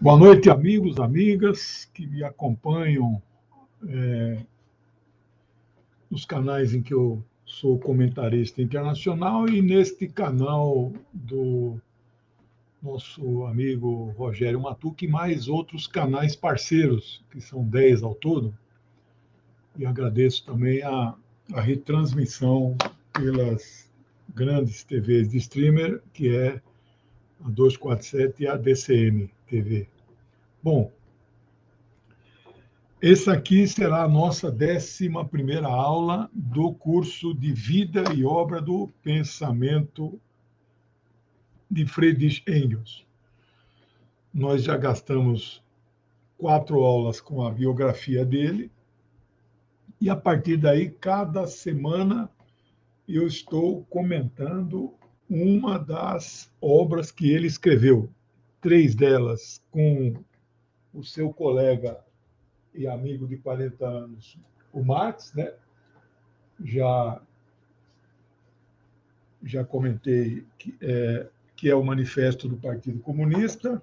Boa noite, amigos, amigas que me acompanham nos canais em que eu sou comentarista internacional e neste canal do nosso amigo Rogério Matucci, e mais outros canais parceiros, que são 10 ao todo. E agradeço também a retransmissão pelas grandes TVs de streamer, que é a 247 e a DCM TV. Bom, essa aqui será a nossa 11ª aula do curso de Vida e Obra do Pensamento de Friedrich Engels. Nós já gastamos 4 aulas com a biografia dele, e a partir daí, cada semana, eu estou comentando uma das obras que ele escreveu. 3 delas com o seu colega e amigo de 40 anos, o Marx, né? Já comentei que é o Manifesto do Partido Comunista,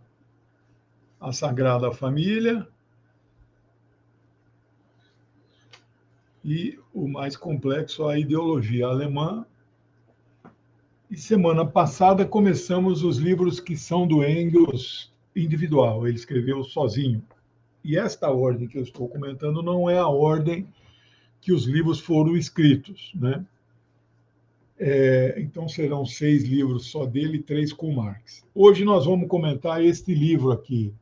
a Sagrada Família e o mais complexo, a Ideologia Alemã. E semana passada começamos os livros que são do Engels individual, ele escreveu sozinho. E esta ordem que eu estou comentando não é a ordem que os livros foram escritos, né? Então serão 6 livros só dele e 3 com Marx. Hoje nós vamos comentar este livro aqui.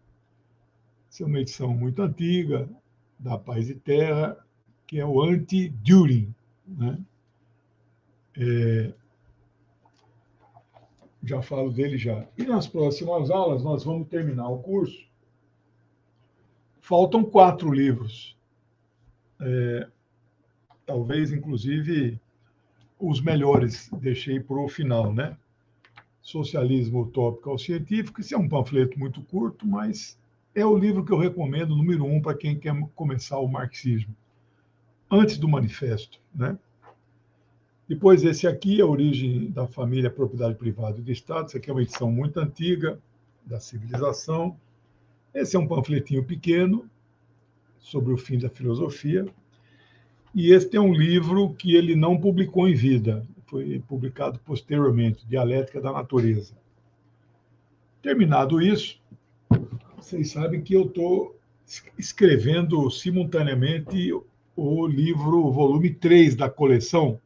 Essa é uma edição muito antiga, da Paz e Terra, que é o Anti-Dühring, né? Já falo dele já. E nas próximas aulas nós vamos terminar o curso. Faltam 4 livros. Talvez, inclusive, os melhores deixei para o final, né? Socialismo Utópico ao Científico. Esse é um panfleto muito curto, mas é o livro que eu recomendo, número 1, para quem quer começar o marxismo. Antes do Manifesto, né? Depois, esse aqui, A Origem da Família, Propriedade Privada e do Estado. Essa aqui é uma edição muito antiga, da Civilização. Esse é um panfletinho pequeno, sobre o fim da filosofia. E este é um livro que ele não publicou em vida, foi publicado posteriormente, Dialética da Natureza. Terminado isso, vocês sabem que eu estou escrevendo simultaneamente o livro volume 3 da coleção.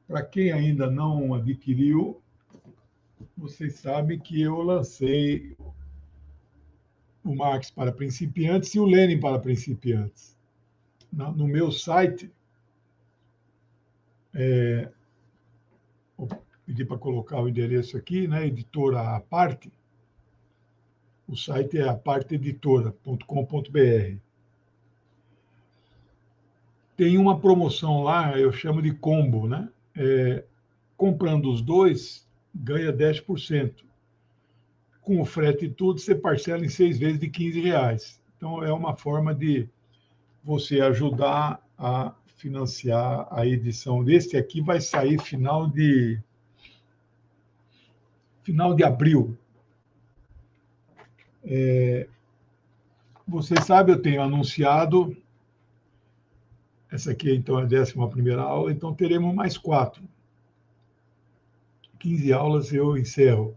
Para quem ainda não adquiriu, vocês sabem que eu lancei o Marx para principiantes e o Lenin para principiantes. No meu site, vou pedir para colocar o endereço aqui, né? Editora Aparte. O site é aparteeditora.com.br. Tem uma promoção lá, eu chamo de combo, né? Comprando os 2, ganha 10%. Com o frete e tudo, você parcela em 6 vezes de R$15. Então, é uma forma de você ajudar a financiar a edição deste aqui. Vai sair final de abril. Vocês sabem, eu tenho anunciado, essa aqui então é a 11ª aula, então teremos mais 4. 15 aulas eu encerro.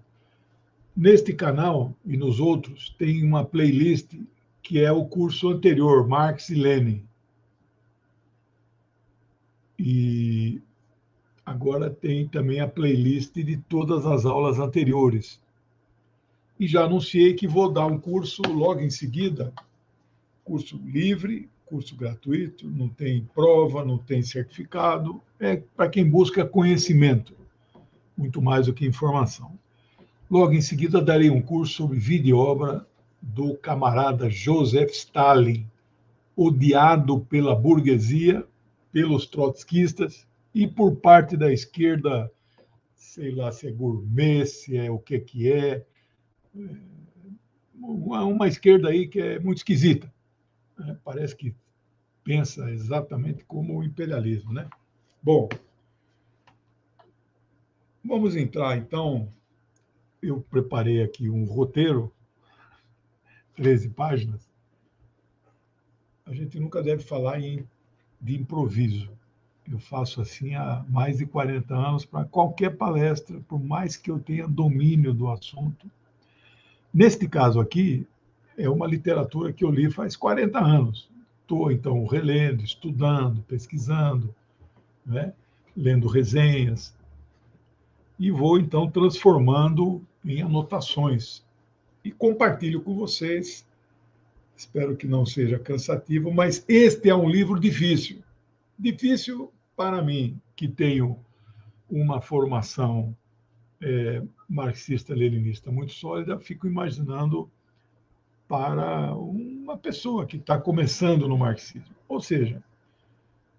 Neste canal e nos outros tem uma playlist que é o curso anterior, Marx e Lenin. E agora tem também a playlist de todas as aulas anteriores. E já anunciei que vou dar um curso logo em seguida, curso livre, curso gratuito, não tem prova, não tem certificado, é para quem busca conhecimento, muito mais do que informação. Logo em seguida darei um curso sobre vida e obra do camarada Joseph Stalin, odiado pela burguesia, pelos trotskistas e por parte da esquerda, sei lá se é gourmet, se é o que é, uma esquerda aí que é muito esquisita, né? Parece que pensa exatamente como o imperialismo, né? Bom, vamos entrar então. Eu preparei aqui um roteiro 13 páginas, a gente nunca deve falar de improviso. Eu faço assim há mais de 40 anos para qualquer palestra, por mais que eu tenha domínio do assunto. Neste caso aqui, é uma literatura que eu li faz 40 anos. Estou, então, relendo, estudando, pesquisando, né? Lendo resenhas, e vou, então, transformando em anotações. E compartilho com vocês. Espero que não seja cansativo, mas este é um livro difícil. Difícil para mim, que tenho uma formação marxista-leninista muito sólida, fico imaginando para uma pessoa que está começando no marxismo. Ou seja,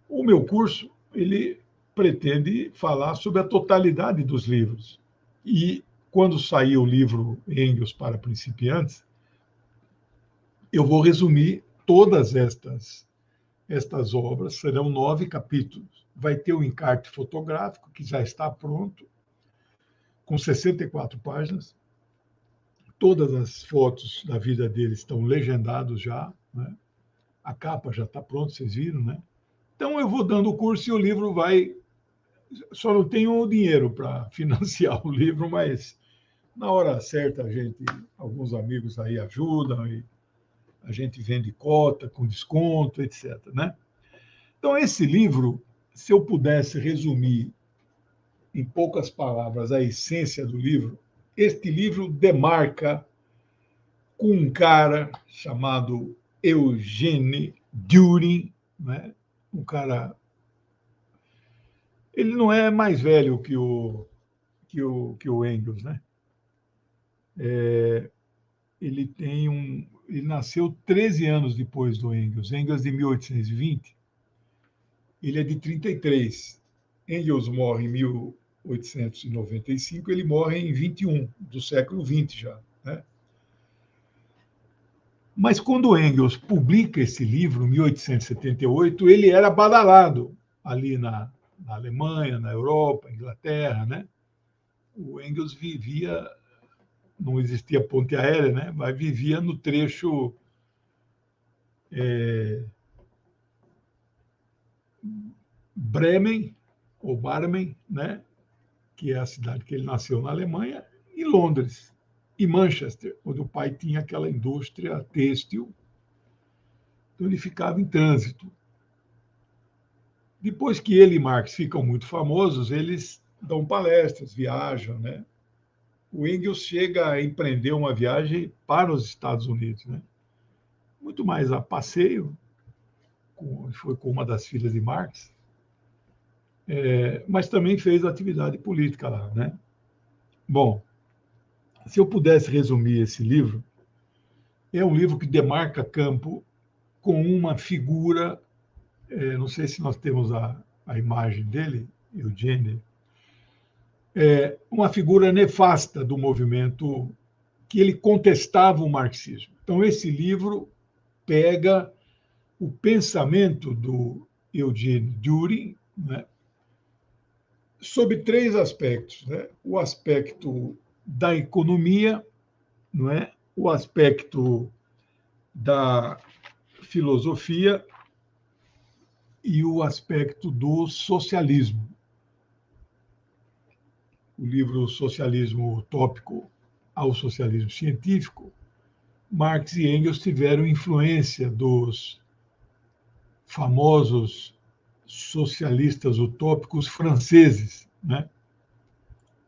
o meu curso ele pretende falar sobre a totalidade dos livros. E quando sair o livro Engels para principiantes, eu vou resumir todas estas obras, serão 9 capítulos. Vai ter o encarte fotográfico, que já está pronto, com 64 páginas. Todas as fotos da vida dele estão legendadas já, né? A capa já está pronta, vocês viram, né? Então eu vou dando o curso e o livro vai. Só não tenho o dinheiro para financiar o livro, mas na hora certa alguns amigos aí ajudam e a gente vende cota com desconto, etc, né? Então esse livro, se eu pudesse resumir em poucas palavras a essência do livro, este livro demarca com um cara chamado Eugene Düring, né? Um cara. Ele não é mais velho que o Engels, né? Ele nasceu 13 anos depois do Engels. Engels de 1820. Ele é de 33. Engels morre em 1895, ele morre em 21 do século 20 já, né? Mas quando Engels publica esse livro, em 1878, ele era badalado ali na Alemanha, na Europa, Inglaterra, né? O Engels vivia, não existia ponte aérea, né? Mas vivia no trecho Bremen, ou Barmen, né? Que é a cidade que ele nasceu na Alemanha, e Londres, e Manchester, onde o pai tinha aquela indústria têxtil. Então ele ficava em trânsito. Depois que ele e Marx ficam muito famosos, eles dão palestras, viajam, né? O Engels chega a empreender uma viagem para os Estados Unidos, né? Muito mais a passeio, foi com uma das filhas de Marx, mas também fez atividade política lá, né? Bom, se eu pudesse resumir esse livro, é um livro que demarca campo com uma figura, não sei se nós temos a imagem dele, Eugênio, uma figura nefasta do movimento que ele contestava o marxismo. Então, esse livro pega o pensamento do Eugene Düring, né, sob 3 aspectos, né? O aspecto da economia, não é? O aspecto da filosofia e o aspecto do socialismo. O livro Socialismo Utópico ao Socialismo Científico, Marx e Engels tiveram influência dos famosos socialistas utópicos franceses, né?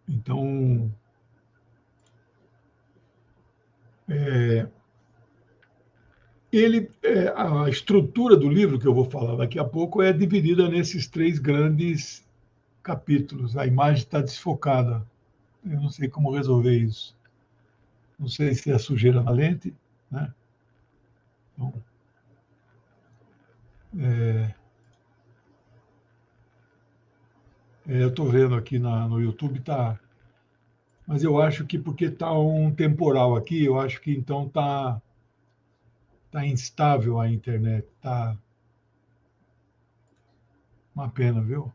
Então, a estrutura do livro que eu vou falar daqui a pouco é dividida nesses 3 grandes capítulos. A imagem está desfocada. Eu não sei como resolver isso. Não sei se é sujeira na lente, né? Então, eu estou vendo aqui no YouTube, tá, mas eu acho que porque está um temporal aqui, eu acho que então tá instável a internet, tá uma pena, viu?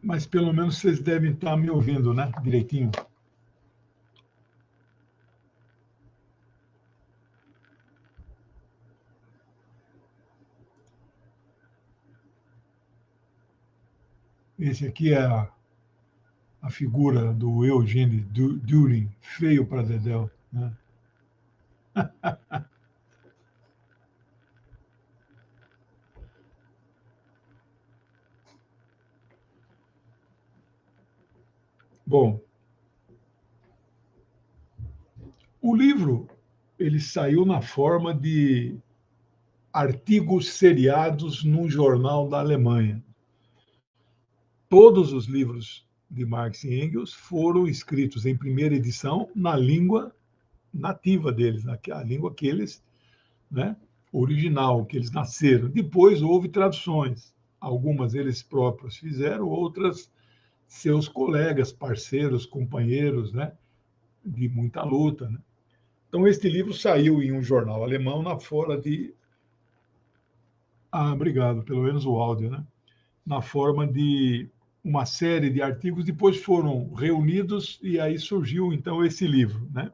Mas pelo menos vocês devem estar me ouvindo, né? Direitinho. Esse aqui é a figura do Eugene Düring, feio para dedéu, né? Bom, o livro ele saiu na forma de artigos seriados num jornal da Alemanha. Todos os livros de Marx e Engels foram escritos em primeira edição na língua nativa deles, a língua que eles, né, original, que eles nasceram. Depois houve traduções. Algumas eles próprios fizeram, outras seus colegas, parceiros, companheiros, né, de muita luta. Né? Então, este livro saiu em um jornal alemão na forma de. Ah, obrigado, pelo menos o áudio, né? Na forma de uma série de artigos, depois foram reunidos e aí surgiu, então, esse livro. Né?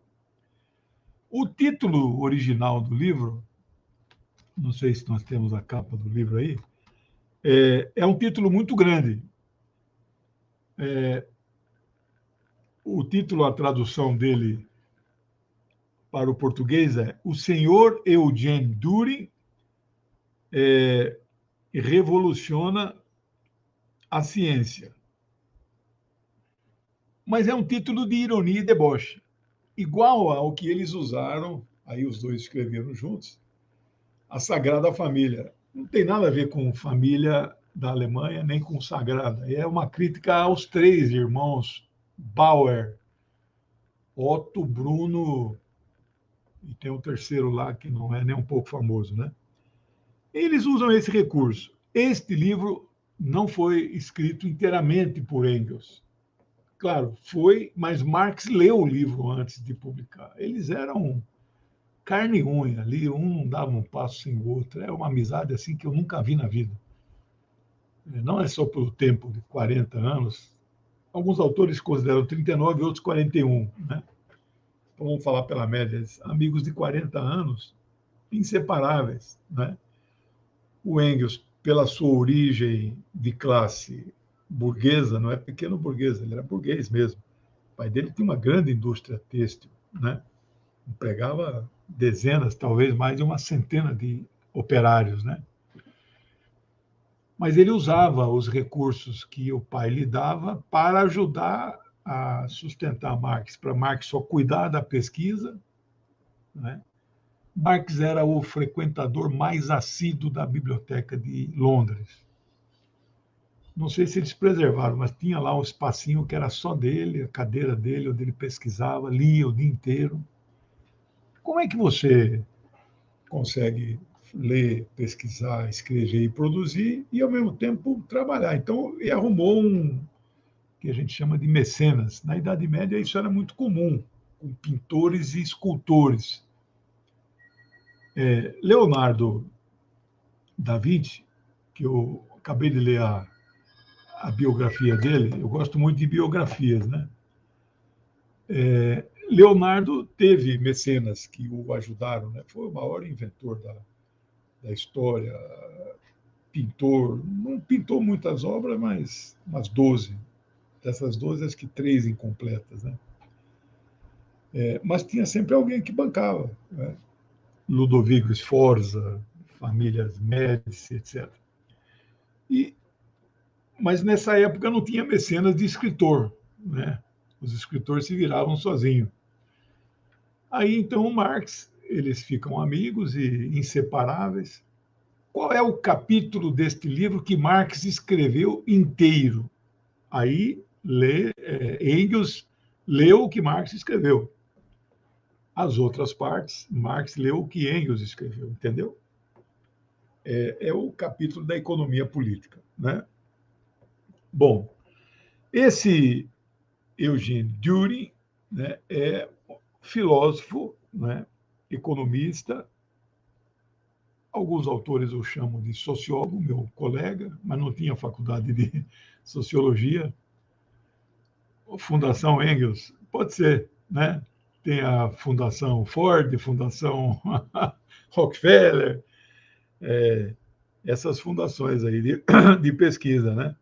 O título original do livro, não sei se nós temos a capa do livro aí, é um título muito grande. O título, a tradução dele para o português é O Senhor Eugene Düring revoluciona a ciência. Mas é um título de ironia e deboche, igual ao que eles usaram, aí os dois escreveram juntos, a Sagrada Família. Não tem nada a ver com família da Alemanha, nem com Sagrada. É uma crítica aos três irmãos Bauer, Otto, Bruno, e tem um terceiro lá que não é nem um pouco famoso, né? Eles usam esse recurso. Este livro não foi escrito inteiramente por Engels. Claro, foi, mas Marx leu o livro antes de publicar. Eles eram carne e unha ali, um não dava um passo sem o outro. É uma amizade assim que eu nunca vi na vida. Não é só pelo tempo de 40 anos. Alguns autores consideram 39 e outros 41, né? Então, vamos falar pela média. Amigos de 40 anos, inseparáveis, né? O Engels, pela sua origem de classe burguesa, não é pequeno burguesa, ele era burguês mesmo. O pai dele tinha uma grande indústria têxtil, né? Empregava dezenas, talvez mais de uma centena de operários, né? Mas ele usava os recursos que o pai lhe dava para ajudar a sustentar Marx, para Marx só cuidar da pesquisa, né? Marx era o frequentador mais assíduo da biblioteca de Londres. Não sei se eles preservaram, mas tinha lá um espacinho que era só dele, a cadeira dele, onde ele pesquisava, lia o dia inteiro. Como é que você consegue ler, pesquisar, escrever e produzir e, ao mesmo tempo, trabalhar? Então, ele arrumou que a gente chama de mecenas. Na Idade Média, isso era muito comum, com pintores e escultores. Leonardo da Vinci, que eu acabei de ler a biografia dele, eu gosto muito de biografias, né? Leonardo teve mecenas que o ajudaram, né? Foi o maior inventor da história, pintor, não pintou muitas obras, mas umas 12. Dessas 12, acho que 3 incompletas, né? Mas tinha sempre alguém que bancava, né? Ludovico Sforza, famílias Médici, etc. Mas nessa época não tinha mecenas de escritor, né? Os escritores se viravam sozinhos. Aí então o Marx, eles ficam amigos e inseparáveis. Qual é o capítulo deste livro que Marx escreveu inteiro? Aí Engels leu o que Marx escreveu. As outras partes, Marx leu o que Engels escreveu, entendeu? É o capítulo da economia política, né? Bom, esse Eugene Düring, né, é filósofo, né, economista. Alguns autores o chamam de sociólogo, meu colega, mas não tinha faculdade de sociologia. Fundação Engels, pode ser, né? Tem a Fundação Ford, Fundação Rockefeller, essas fundações aí de pesquisa, né?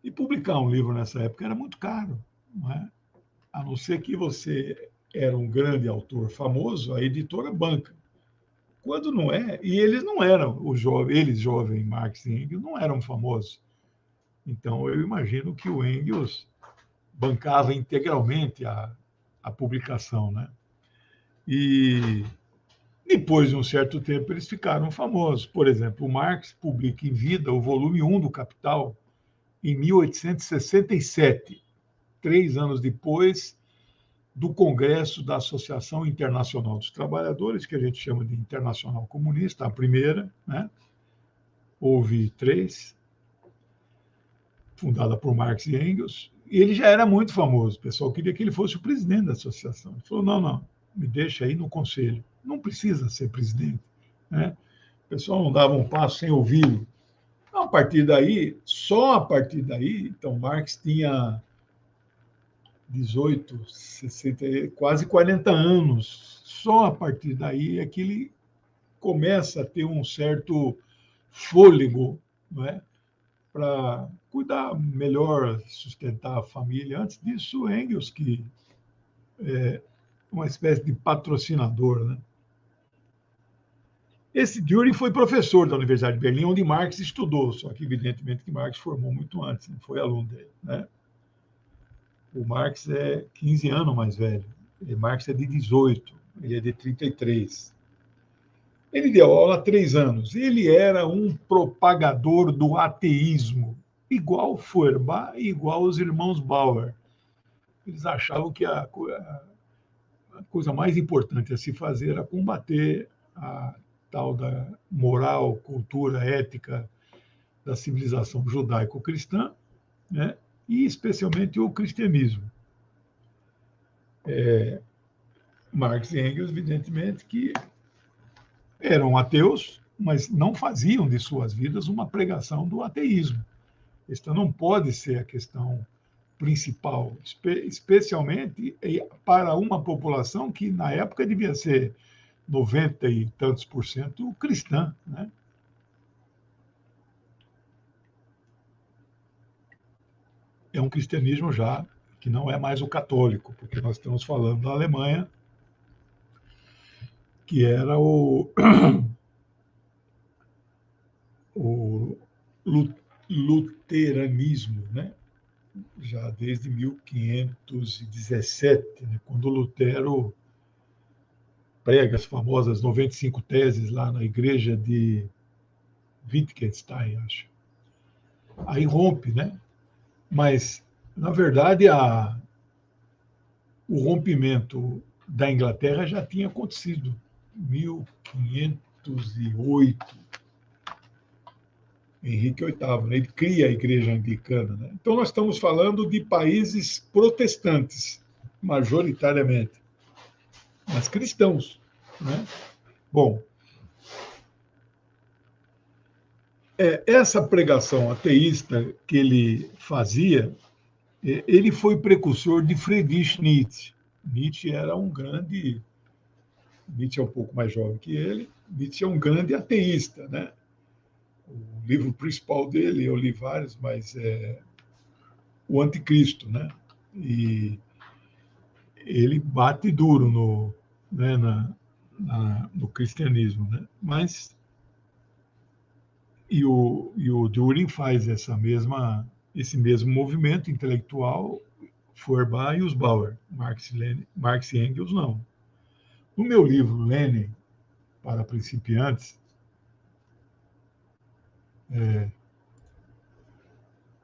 E publicar um livro nessa época era muito caro, não é? A não ser que você era um grande autor famoso, a editora banca. Quando não é, e eles não eram, eles jovens, Marx e Engels, não eram famosos. Então, eu imagino que o Engels bancava integralmente a publicação, né? E depois de um certo tempo eles ficaram famosos. Por exemplo, o Marx publica em vida o volume 1 do Capital em 1867, 3 anos depois do Congresso da Associação Internacional dos Trabalhadores, que a gente chama de Internacional Comunista, a primeira, né? Houve 3, fundada por Marx e Engels, e ele já era muito famoso. O pessoal queria que ele fosse o presidente da associação. Ele falou: não, não, me deixa aí no conselho. Não precisa ser presidente, né? O pessoal não dava um passo sem ouvi-lo. A partir daí, só a partir daí, então Marx tinha 18, 60, quase 40 anos. Só a partir daí é que ele começa a ter um certo fôlego, não é? Para cuidar melhor, sustentar a família. Antes disso, Engels, que é uma espécie de patrocinador, né? Esse Dürer foi professor da Universidade de Berlim, onde Marx estudou, só que evidentemente que Marx formou muito antes, não foi aluno dele, né? O Marx é 15 anos mais velho, e Marx é de 18, ele é de 33. Ele deu aula há 3 anos. Ele era um propagador do ateísmo, igual Feuerbach e igual os irmãos Bauer. Eles achavam que a coisa mais importante a se fazer era combater a tal da moral, cultura, ética da civilização judaico-cristã, né? E especialmente o cristianismo. Marx e Engels, evidentemente, que eram ateus, mas não faziam de suas vidas uma pregação do ateísmo. Esta não pode ser a questão principal, especialmente para uma população que, na época, devia ser 90 e tantos por cento cristã, né? É um cristianismo já que não é mais o católico, porque nós estamos falando da Alemanha, que era o luteranismo, né? Já desde 1517, né? Quando Lutero prega as famosas 95 teses lá na igreja de Wittgenstein, acho. Aí rompe, né? Mas, na verdade, o rompimento da Inglaterra já tinha acontecido em 1508. Henrique VIII, né? Ele cria a igreja anglicana, né? Então, nós estamos falando de países protestantes, majoritariamente, mas cristãos, né? Bom, essa pregação ateísta que ele fazia, ele foi precursor de Friedrich Nietzsche. Nietzsche era um grande... Nietzsche é um pouco mais jovem que ele. Nietzsche é um grande ateísta, né? O livro principal dele, eu li vários, mas é O Anticristo, né? E ele bate duro né, no cristianismo, né? Mas o Dürer faz esse mesmo movimento intelectual, Feuerbach e os Bauer, Marx e Engels não. No meu livro Lenin para principiantes,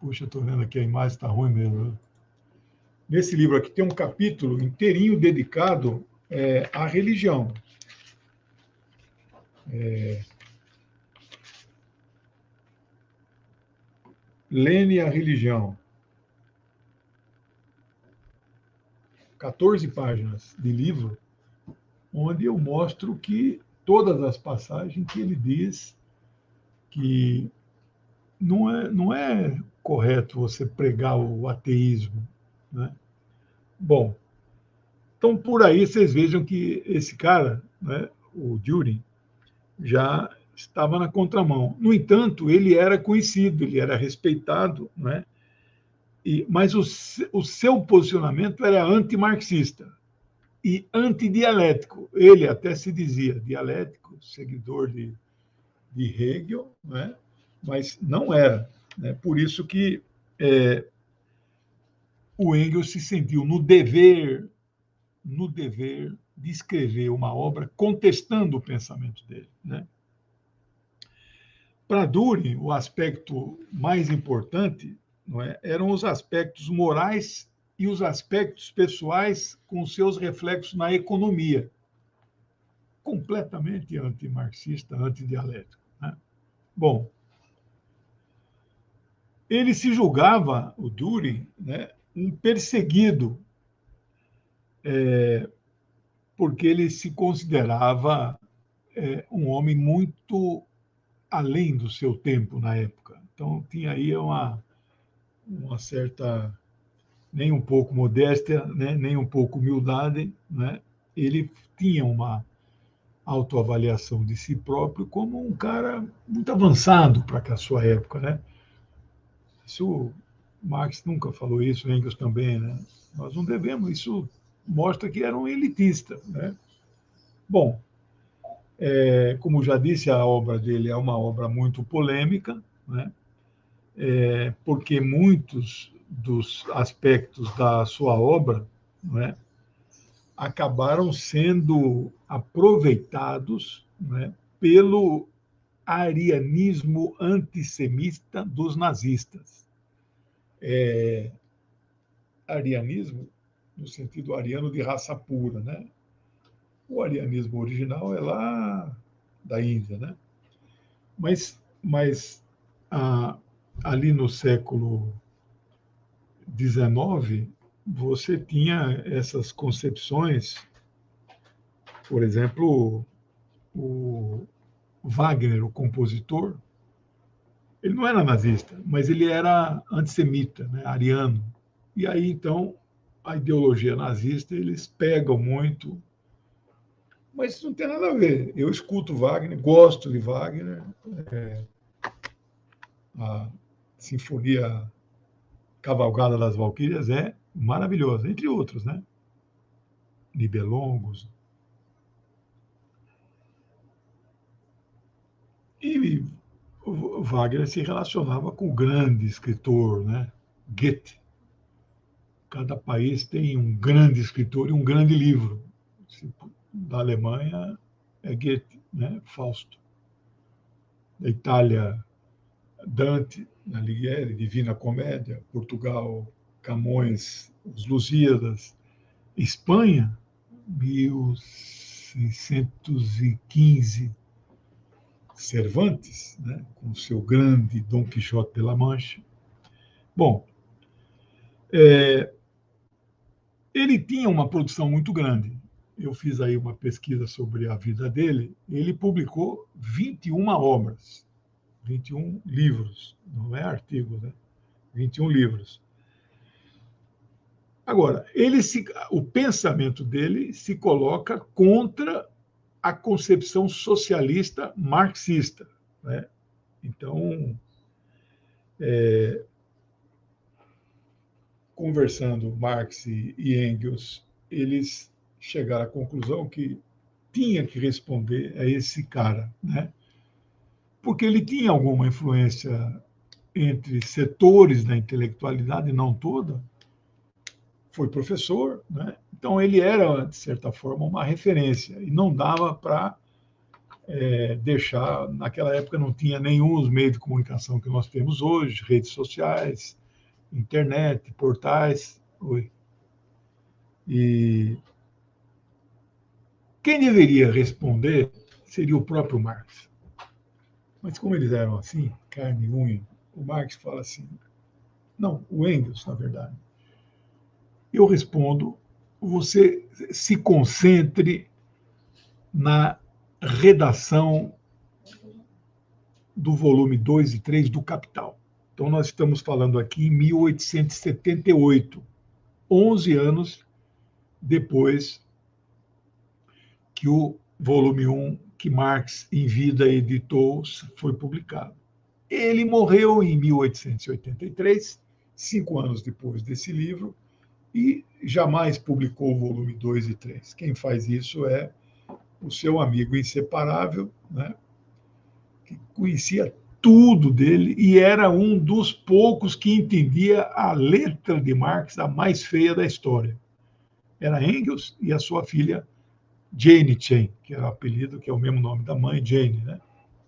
puxa, estou vendo aqui a imagem está ruim mesmo. Nesse livro aqui tem um capítulo inteirinho dedicado à religião. Lenin e a religião. 14 páginas de livro, onde eu mostro que todas as passagens que ele diz que não é correto você pregar o ateísmo, né? Bom, então por aí vocês vejam que esse cara, né, o Dürer, já estava na contramão. No entanto, ele era conhecido, ele era respeitado, né? Mas o seu posicionamento era antimarxista e antidialético. Ele até se dizia dialético, seguidor de Hegel, né? Mas não era. Né? Por isso que o Engels se sentiu no dever de escrever uma obra contestando o pensamento dele. Né? Para Dürer, o aspecto mais importante, não é, eram os aspectos morais e os aspectos pessoais com seus reflexos na economia. Completamente antimarxista, antidialético. Né? Bom, ele se julgava, o Dürer, né, um perseguido, porque ele se considerava um homem muito além do seu tempo na época. Então, tinha aí uma certa, nem um pouco modéstia, né, nem um pouco humildade. Né? Ele tinha uma autoavaliação de si próprio como um cara muito avançado para a sua época. Né? Isso, Marx nunca falou isso, Engels também. Né? Nós não devemos, isso mostra que era um elitista. Né? Bom, como já disse, a obra dele é uma obra muito polêmica, né? Porque muitos dos aspectos da sua obra, né, acabaram sendo aproveitados, né, pelo arianismo antissemita dos nazistas. Arianismo no sentido ariano de raça pura, né? O arianismo original é lá da Índia, né? Mas ali no século XIX, você tinha essas concepções, por exemplo, o Wagner, o compositor, ele não era nazista, mas ele era antissemita, né, ariano. E aí, então, a ideologia nazista, eles pegam muito, mas isso não tem nada a ver. Eu escuto Wagner, gosto de Wagner, a Sinfonia Cavalgada das Valquírias é maravilhosa, entre outros, né? Nibelungos. E o Wagner se relacionava com o grande escritor, né? Goethe. Cada país tem um grande escritor e um grande livro. Da Alemanha é Goethe, né? Fausto. Da Itália, Dante, Alighieri, Divina Comédia. Portugal, Camões, Os Lusíadas. Espanha, 1615, Cervantes, né, com seu grande Dom Quixote de la Mancha. Bom, ele tinha uma produção muito grande. Eu fiz aí uma pesquisa sobre a vida dele. Ele publicou 21 obras, 21 livros, não é artigo, né? 21 livros. Agora, o pensamento dele se coloca contra a concepção socialista marxista. Né? Então, conversando Marx e Engels, eles chegaram à conclusão que tinha que responder a esse cara, né? Porque ele tinha alguma influência entre setores da intelectualidade, não toda, foi professor, né? Então ele era, de certa forma, uma referência, e não dava para deixar, naquela época não tinha nenhum dos meios de comunicação que nós temos hoje, redes sociais, internet, portais. E quem deveria responder seria o próprio Marx. Mas como eles eram assim, carne e unha, o Marx fala assim, não, o Engels, na verdade. Eu respondo, você se concentre na redação do volume 2 e 3 do Capital. Então, nós estamos falando aqui em 1878, 11 anos depois que o volume 1, que Marx, em vida, editou, foi publicado. Ele morreu em 1883, 5 anos depois desse livro, e jamais publicou o volume 2 e 3. Quem faz isso é o seu amigo inseparável, né, que conhecia tudo dele e era um dos poucos que entendia a letra de Marx, a mais feia da história. Era Engels e a sua filha Jane Chen, que era o apelido, que é o mesmo nome da mãe, Jane, né?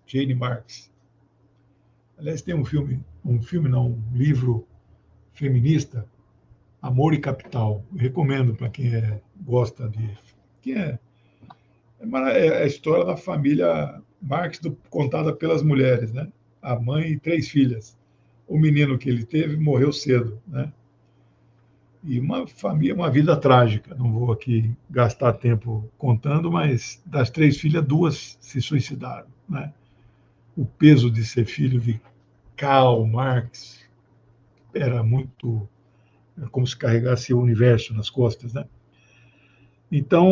Jane Marx. Aliás, tem um livro feminista, Amor e Capital. Eu recomendo para quem gosta de. Que é a história da família Marx contada pelas mulheres, né? A mãe e 3 filhas. O menino que ele teve morreu cedo, né? E uma família, uma vida trágica. Não vou aqui gastar tempo contando, mas das 3 filhas, 2 se suicidaram, né? O peso de ser filho de Karl Marx era muito, como se carregasse o universo nas costas, né? Então,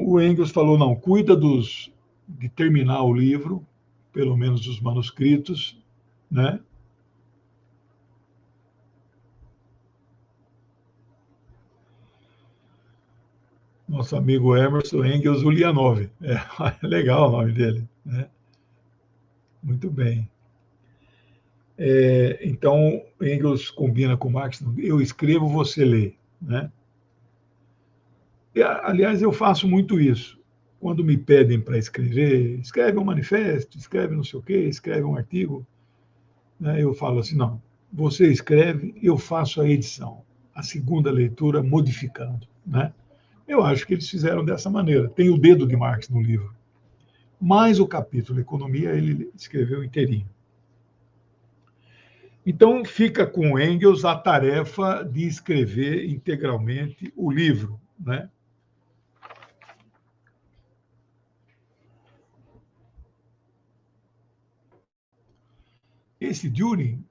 o Engels falou, não, cuida de terminar o livro, pelo menos os manuscritos, né? Nosso amigo Emerson Engels Ulianov. É legal o nome dele, né? Muito bem. Então, Engels combina com Marx, eu escrevo, você lê, né? Aliás, eu faço muito isso. Quando me pedem para escrever, escreve um manifesto, escreve não sei o quê, escreve um artigo, né? Eu falo assim, não, você escreve, eu faço a edição, a segunda leitura modificando, né? Eu acho que eles fizeram dessa maneira. Tem o dedo de Marx no livro, mas o capítulo Economia ele escreveu inteirinho. Então, fica com Engels a tarefa de escrever integralmente o livro, né? Esse Düring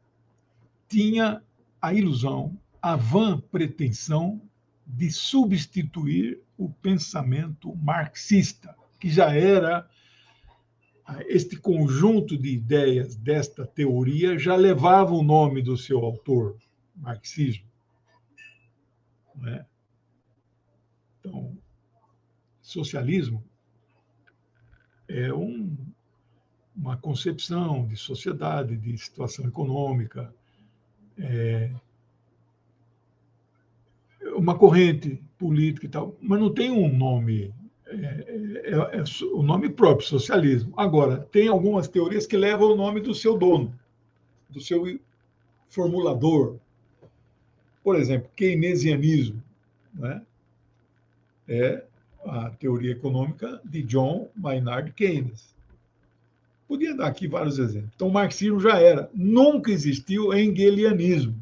tinha a ilusão, a vã pretensão de substituir o pensamento marxista, que já era este conjunto de ideias desta teoria já levava o nome do seu autor, marxismo, né? Então, socialismo é uma concepção de sociedade, de situação econômica, uma corrente política e tal, mas não tem um nome, o nome próprio, socialismo. Agora, tem algumas teorias que levam o nome do seu dono, do seu formulador. Por exemplo, keynesianismo, né? É a teoria econômica de John Maynard Keynes. Podia dar aqui vários exemplos. Então, o marxismo já era. Nunca existiu hegelianismo.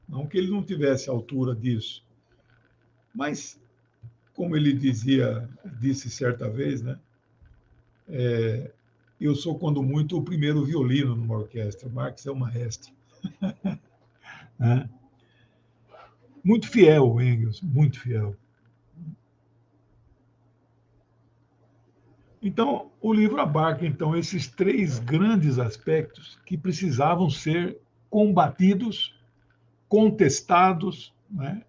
Não que ele não tivesse altura disso. Mas, como ele disse certa vez, né? Eu sou, quando muito, o primeiro violino numa orquestra. Marx é o maestro. Né? Muito fiel, o Engels, muito fiel. Então, o livro abarca então esses 3 grandes aspectos que precisavam ser combatidos, contestados, né,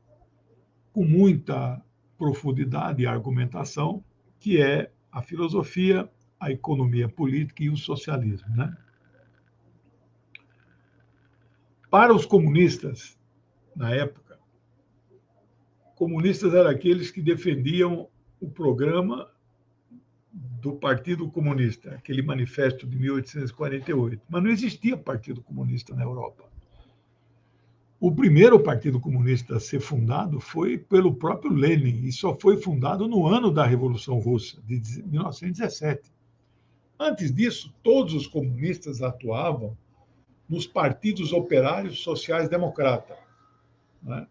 com muita profundidade e argumentação, que é a filosofia, a economia política e o socialismo, né? Para os comunistas, na época, comunistas eram aqueles que defendiam o programa do Partido Comunista, aquele manifesto de 1848. Mas não existia Partido Comunista na Europa. O primeiro Partido Comunista a ser fundado foi pelo próprio Lenin, e só foi fundado no ano da Revolução Russa, de 1917. Antes disso, todos os comunistas atuavam nos partidos operários sociais-democratas, né?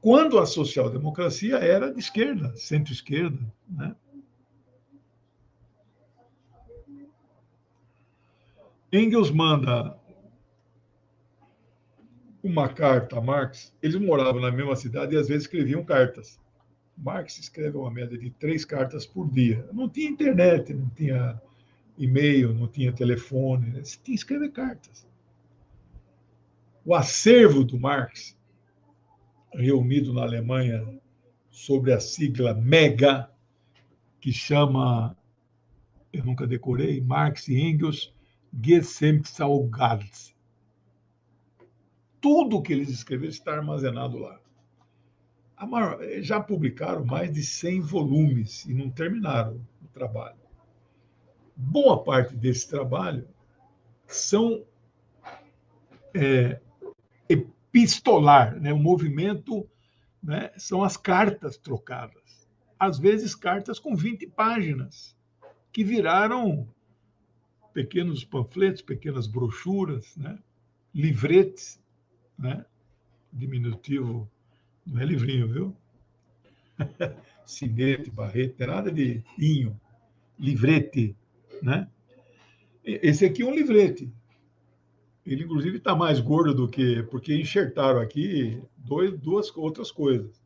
Quando a social-democracia era de esquerda, centro-esquerda, né? Engels manda uma carta a Marx. Eles moravam na mesma cidade e às vezes escreviam cartas. Marx escreve uma média de 3 cartas por dia. Não tinha internet, não tinha e-mail, não tinha telefone, você tinha que escrever cartas. o acervo do Marx, reunido na Alemanha sobre a sigla MEGA, que chama, eu nunca decorei, Marx e Engels, Gesamtsaugals. Tudo que eles escreveram está armazenado lá. Já publicaram mais de 100 volumes e não terminaram o trabalho. Boa parte desse trabalho são epistolar, né? O movimento, né? São as cartas trocadas. Às vezes, cartas com 20 páginas, que viraram pequenos panfletos, pequenas brochuras, né? Livretes, né? Diminutivo, não é livrinho, viu? Sinete, barrete, não é nada de inho. Livrete, né? Esse aqui é um livrete. Ele, inclusive, está mais gordo do que... Porque enxertaram aqui duas outras coisas.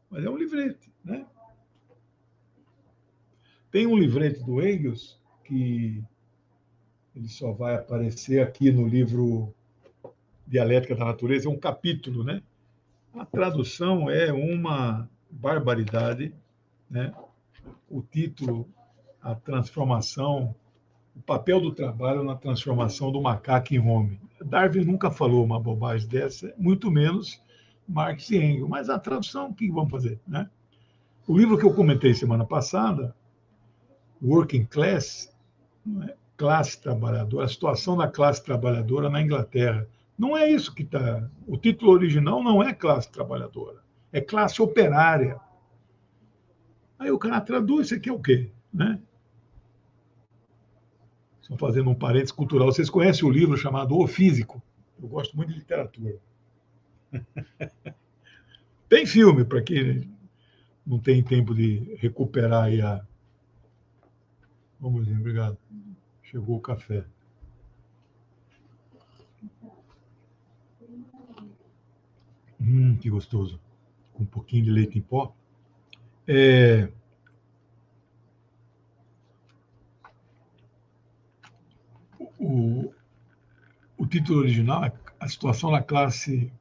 Mas é um livrete, né? Tem um livrete do Engels que ele só vai aparecer aqui no livro Dialética da Natureza, é um capítulo, né? A tradução é uma barbaridade, né? O título, a transformação, o papel do trabalho na transformação do macaco em homem. Darwin nunca falou uma bobagem dessa, muito menos Marx e Engels. Mas a tradução, o que vamos fazer, né? O livro que eu comentei semana passada, Working Class, né? Classe trabalhadora, a situação da classe trabalhadora na Inglaterra. Não é isso que está. O título original não é classe trabalhadora, é classe operária. Aí o cara traduz, isso aqui é o quê? Né? Estou fazendo um parênteses cultural. Vocês conhecem o livro chamado O Físico? Eu gosto muito de literatura. Tem filme, para quem não tem tempo de recuperar aí a. Vamos ver, obrigado. Chegou o café. Que gostoso. Com um pouquinho de leite em pó. O título original é A Situação da Classe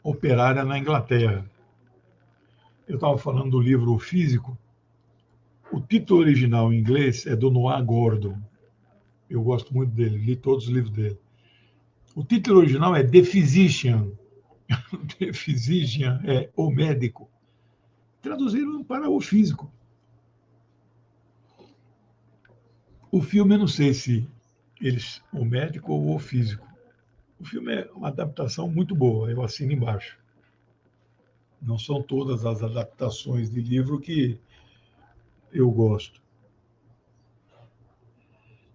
Operária na Inglaterra. Eu estava falando do livro O Físico. O título original em inglês é do Noah Gordon. Eu gosto muito dele, li todos os livros dele. O título original é The Physician. The Physician é o médico. Traduziram para o físico. O filme, eu não sei se eles, o médico ou o físico. O filme é uma adaptação muito boa, eu assino embaixo. Não são todas as adaptações de livro que eu gosto.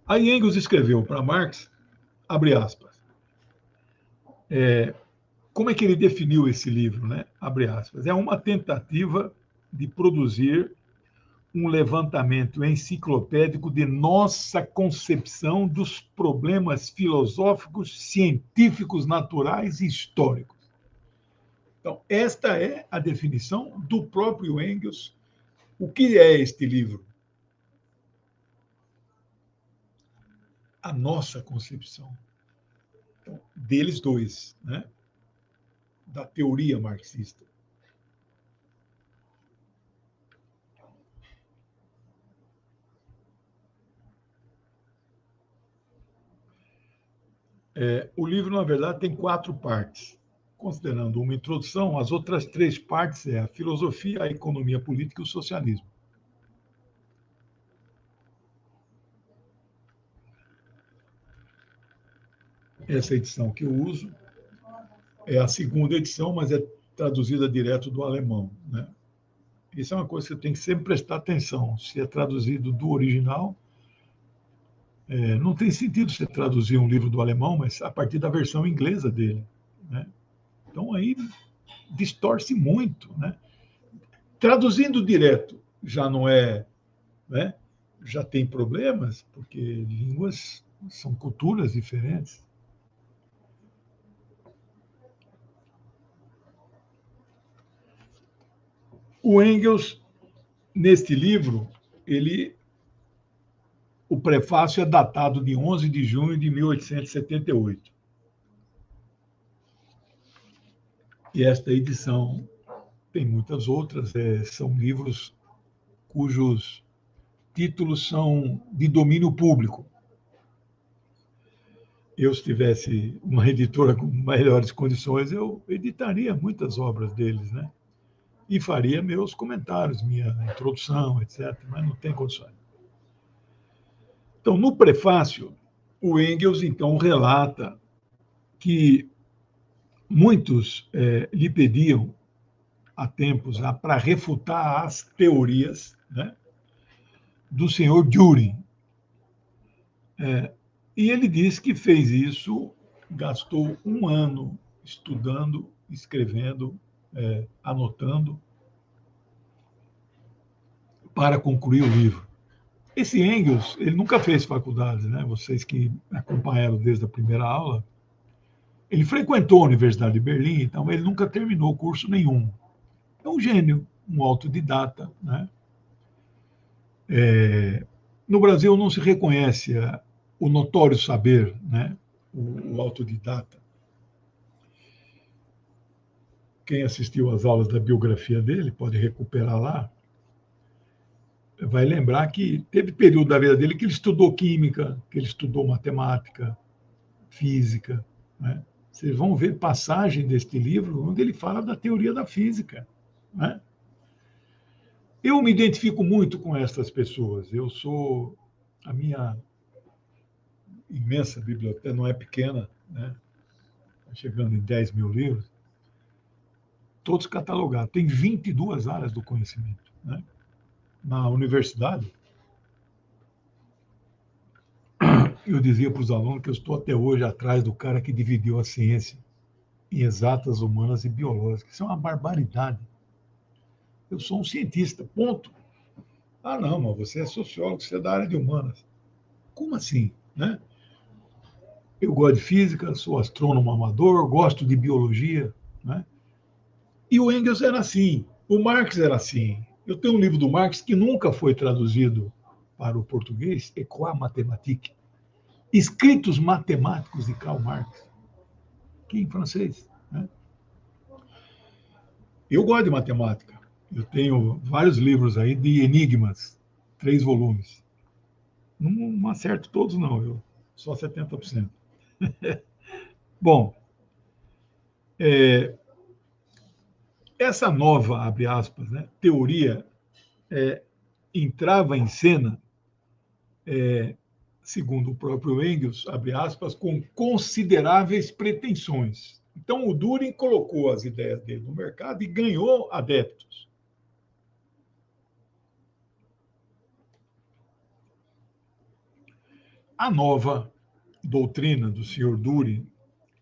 Aí Engels escreveu para Marx, abre aspas, como é que ele definiu esse livro, né? Abre aspas, é uma tentativa de produzir um levantamento enciclopédico de nossa concepção dos problemas filosóficos, científicos, naturais e históricos. Então, esta é a definição do próprio Engels. O que é este livro? A nossa concepção. Então, deles dois, né? Da teoria marxista. O livro, na verdade, tem 4 partes. Considerando uma introdução, as outras 3 partes é a filosofia, a economia política e o socialismo. Essa edição que eu uso é a segunda edição, mas é traduzida direto do alemão, né? Isso é uma coisa que você tem que sempre prestar atenção. Se é traduzido do original, não tem sentido você traduzir um livro do alemão, mas a partir da versão inglesa dele, né? Então aí distorce muito, né? Traduzindo direto já não é, né? Já tem problemas, porque línguas são culturas diferentes. O Engels, neste livro, o prefácio é datado de 11 de junho de 1878. E esta edição tem muitas outras, são livros cujos títulos são de domínio público. Eu, se tivesse uma editora com melhores condições, eu editaria muitas obras deles, né? E faria meus comentários, minha introdução, etc., mas não tem condições. Então, no prefácio, o Engels, então, relata que muitos lhe pediam, há tempos, para refutar as teorias, né, do senhor Düring. E ele disse que fez isso, gastou um ano estudando, escrevendo, anotando, para concluir o livro. Esse Engels, ele nunca fez faculdade, né? Vocês que acompanharam desde a primeira aula, ele frequentou a Universidade de Berlim, então ele nunca terminou curso nenhum. É um gênio, um autodidata, né? No Brasil não se reconhece o notório saber, né? O autodidata. Quem assistiu às aulas da biografia dele pode recuperar lá. Vai lembrar que teve período da vida dele que ele estudou química, que ele estudou matemática, física, né? Vocês vão ver passagem deste livro onde ele fala da teoria da física, né? Eu me identifico muito com essas pessoas. A minha imensa biblioteca não é pequena, né? Chegando em 10 mil livros, todos catalogados. Tem 22 áreas do conhecimento, né? Na universidade, eu dizia para os alunos que eu estou até hoje atrás do cara que dividiu a ciência em exatas, humanas e biológicas. Isso é uma barbaridade. Eu sou um cientista, ponto. Ah, não, mas você é sociólogo, você é da área de humanas. Como assim, né? Eu gosto de física, sou astrônomo amador, gosto de biologia, né? E o Engels era assim, o Marx era assim. Eu tenho um livro do Marx que nunca foi traduzido para o português, École mathématique, Escritos Matemáticos de Karl Marx, que em francês, né? Eu gosto de matemática. Eu tenho vários livros aí de enigmas, 3 volumes. Não acerto todos, não, só 70%. Bom, essa nova, abre aspas, né, teoria entrava em cena, segundo o próprio Engels, abre aspas, com consideráveis pretensões. Então, o Düring colocou as ideias dele no mercado e ganhou adeptos. A nova doutrina do senhor Düring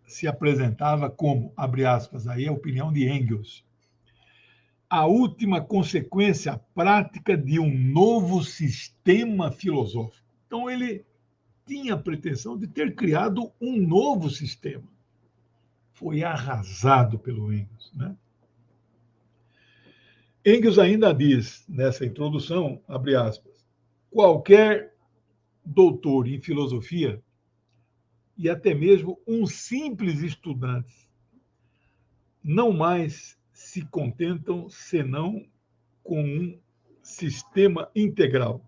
se apresentava como, abre aspas, aí é a opinião de Engels, a última consequência prática de um novo sistema filosófico. Então, ele tinha a pretensão de ter criado um novo sistema. Foi arrasado pelo Engels, né? Engels ainda diz, nessa introdução, abre aspas, qualquer doutor em filosofia e até mesmo um simples estudante não mais se contentam senão com um sistema integral.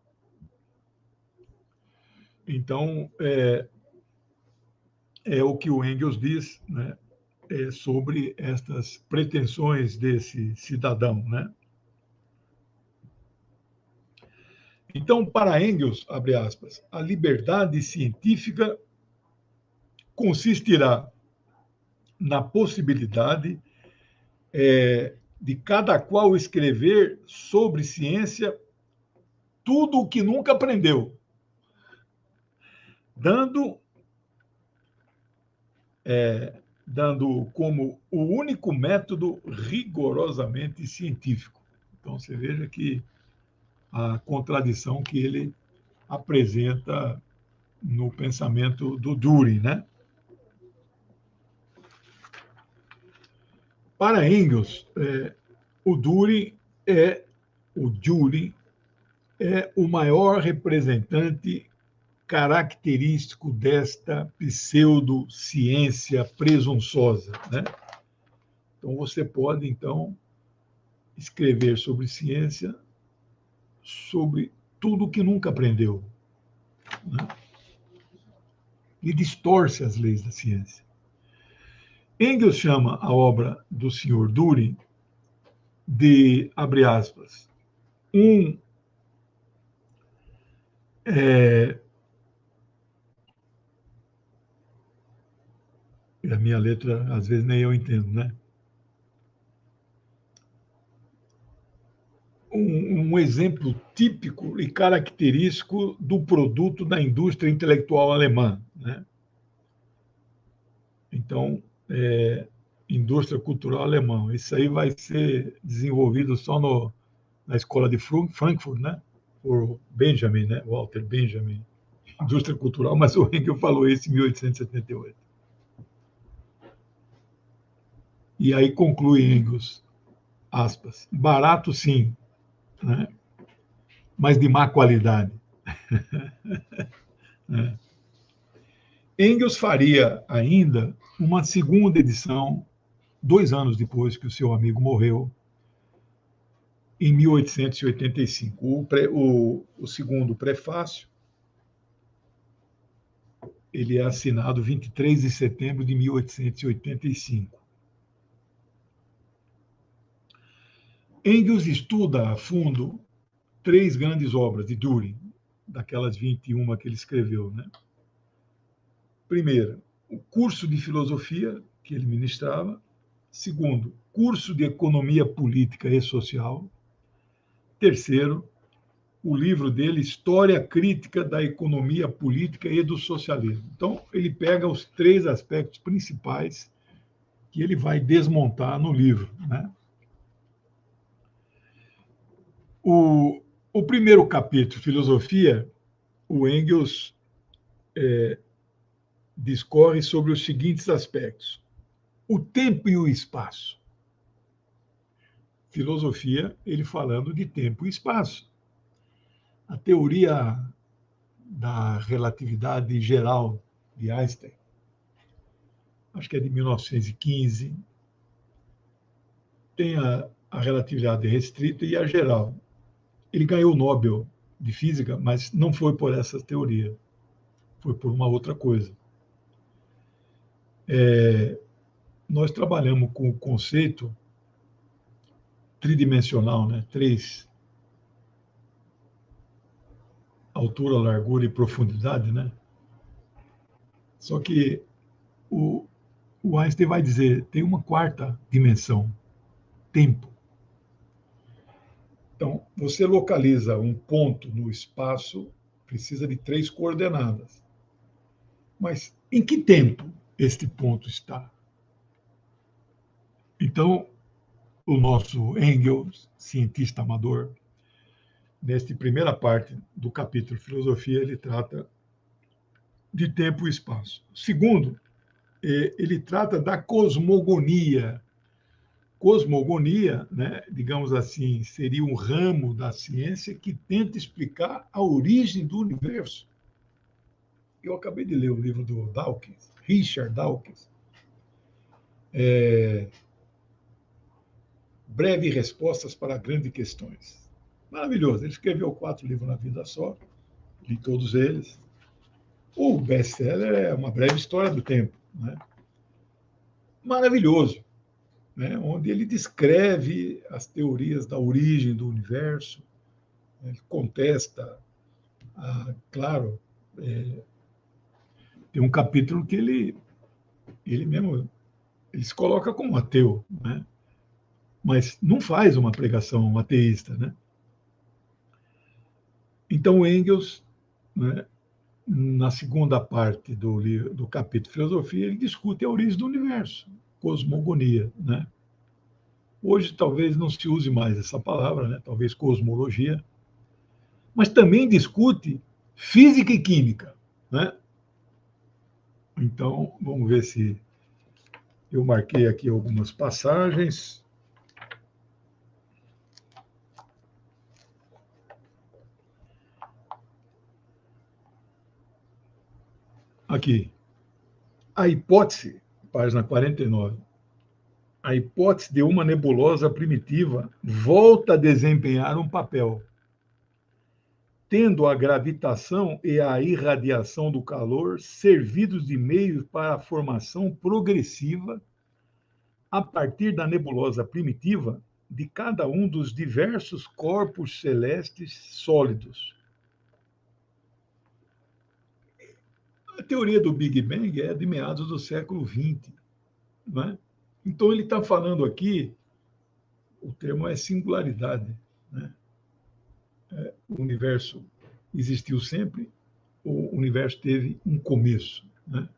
Então, é o que o Engels diz, né, sobre estas pretensões desse cidadão, né? Então, para Engels, abre aspas, a liberdade científica consistirá na possibilidade de cada qual escrever sobre ciência tudo o que nunca aprendeu, dando como o único método rigorosamente científico. Então, você veja que a contradição que ele apresenta no pensamento do Düring, né? Para Engels, o Düring é o maior representante característico desta pseudociência presunçosa, né? Então, você pode, então, escrever sobre ciência, sobre tudo que nunca aprendeu, né? E distorce as leis da ciência. Engels chama a obra do Sr. Düring de, abre aspas, um a minha letra, às vezes, nem eu entendo, né? Um exemplo típico e característico do produto da indústria intelectual alemã, né? Então, indústria cultural alemã. Isso aí vai ser desenvolvido só na escola de Frankfurt, né? Por Benjamin, né? Walter Benjamin. Indústria cultural, mas o Engels falou isso em 1878. E aí conclui Engels, aspas, barato sim, né? Mas de má qualidade. Né? Engels faria ainda uma segunda edição, 2 anos depois que o seu amigo morreu, em 1885. O segundo prefácio, ele é assinado 23 de setembro de 1885. Engels estuda a fundo 3 grandes obras de Düring, daquelas 21 que ele escreveu, né? Primeiro, o curso de filosofia que ele ministrava. Segundo, curso de economia política e social. Terceiro, o livro dele, História Crítica da Economia Política e do Socialismo. Então, ele pega os 3 aspectos principais que ele vai desmontar no livro, né? O primeiro capítulo, Filosofia, o Engels discorre sobre os seguintes aspectos: o tempo e o espaço. Filosofia, ele falando de tempo e espaço. A teoria da relatividade geral de Einstein, acho que é de 1915, tem a relatividade restrita e a geral. Ele ganhou o Nobel de Física, mas não foi por essa teoria, foi por uma outra coisa. Nós trabalhamos com o conceito tridimensional, né? 3, altura, largura e profundidade, né? Só que o Einstein vai dizer, tem uma 4ª dimensão, tempo. Então, você localiza um ponto no espaço, precisa de 3 coordenadas. Mas em que tempo este ponto está? Então, o nosso Engels, cientista amador, nesta primeira parte do capítulo Filosofia, ele trata de tempo e espaço. Segundo, ele trata da cosmogonia. Cosmogonia, né, digamos assim, seria um ramo da ciência que tenta explicar a origem do universo. Eu acabei de ler o livro do Dawkins, Richard Dawkins, Breve Respostas para Grandes Questões. Maravilhoso. Ele escreveu 4 livros na vida só, li todos eles. O best-seller é Uma Breve História do Tempo, né? Maravilhoso, né? Onde ele descreve as teorias da origem do universo, ele contesta, claro, tem um capítulo que ele mesmo ele se coloca como ateu, né? Mas não faz uma pregação ateísta, né? Então, Engels, né, na segunda parte do capítulo Filosofia, ele discute a origem do universo, cosmogonia, né? Hoje talvez não se use mais essa palavra, né? Talvez cosmologia, mas também discute física e química, né? Então, vamos ver se eu marquei aqui algumas passagens. Aqui, a hipótese, página 49. a hipótese de uma nebulosa primitiva volta a desempenhar um papel, tendo a gravitação e a irradiação do calor servidos de meios para a formação progressiva, a partir da nebulosa primitiva, de cada um dos diversos corpos celestes sólidos. A teoria do Big Bang é de meados do século XX, não é? Então, ele está falando aqui, o termo é singularidade, né? O universo existiu sempre, o universo teve um começo, né?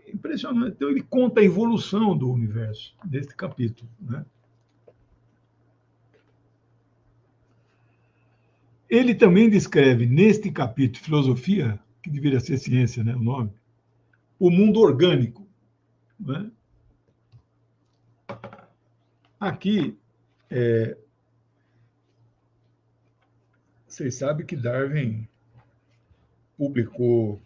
Impressionante. Então, ele conta a evolução do universo, neste capítulo, né? Ele também descreve, neste capítulo, filosofia, que deveria ser ciência, né, o nome, o mundo orgânico, né? Aqui, vocês sabem que Darwin publicou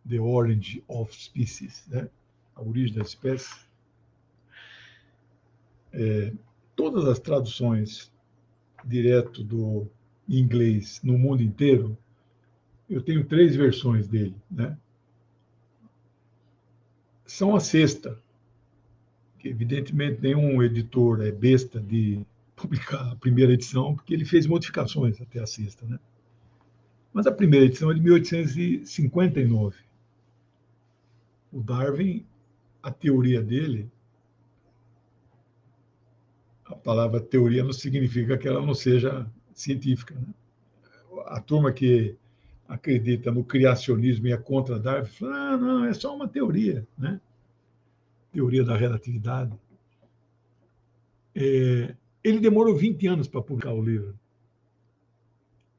The Origin of Species, né? A origem da espécie. Todas as traduções direto do inglês no mundo inteiro, eu tenho 3 versões dele, né? São a sexta, que evidentemente nenhum editor é besta de publicar a primeira edição, porque ele fez modificações até a sexta, né? Mas a primeira edição é de 1859. O Darwin, a teoria dele, a palavra teoria não significa que ela não seja científica, né? A turma que acredita no criacionismo e é contra Darwin fala, não, é só uma teoria, né? Teoria da relatividade. Ele demorou 20 anos para publicar o livro,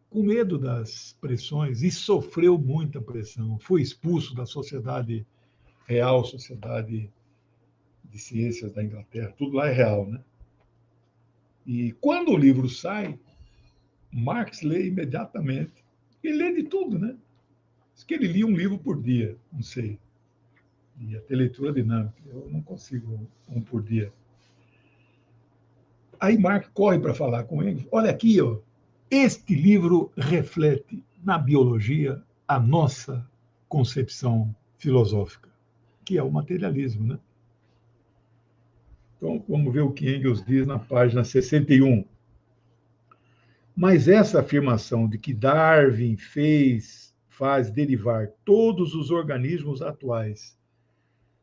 com medo das pressões, e sofreu muita pressão. Foi expulso da Sociedade Real, Sociedade de Ciências da Inglaterra, tudo lá é real, né? E quando o livro sai, Marx lê imediatamente. Ele lê de tudo, né? Diz que ele lia um livro por dia, não sei. E até leitura dinâmica. Eu não consigo um por dia. Aí Marx corre para falar com ele. Olha aqui, ó, este livro reflete na biologia a nossa concepção filosófica, que é o materialismo, né? Então, vamos ver o que Engels diz na página 61. Mas essa afirmação de que Darwin faz derivar todos os organismos atuais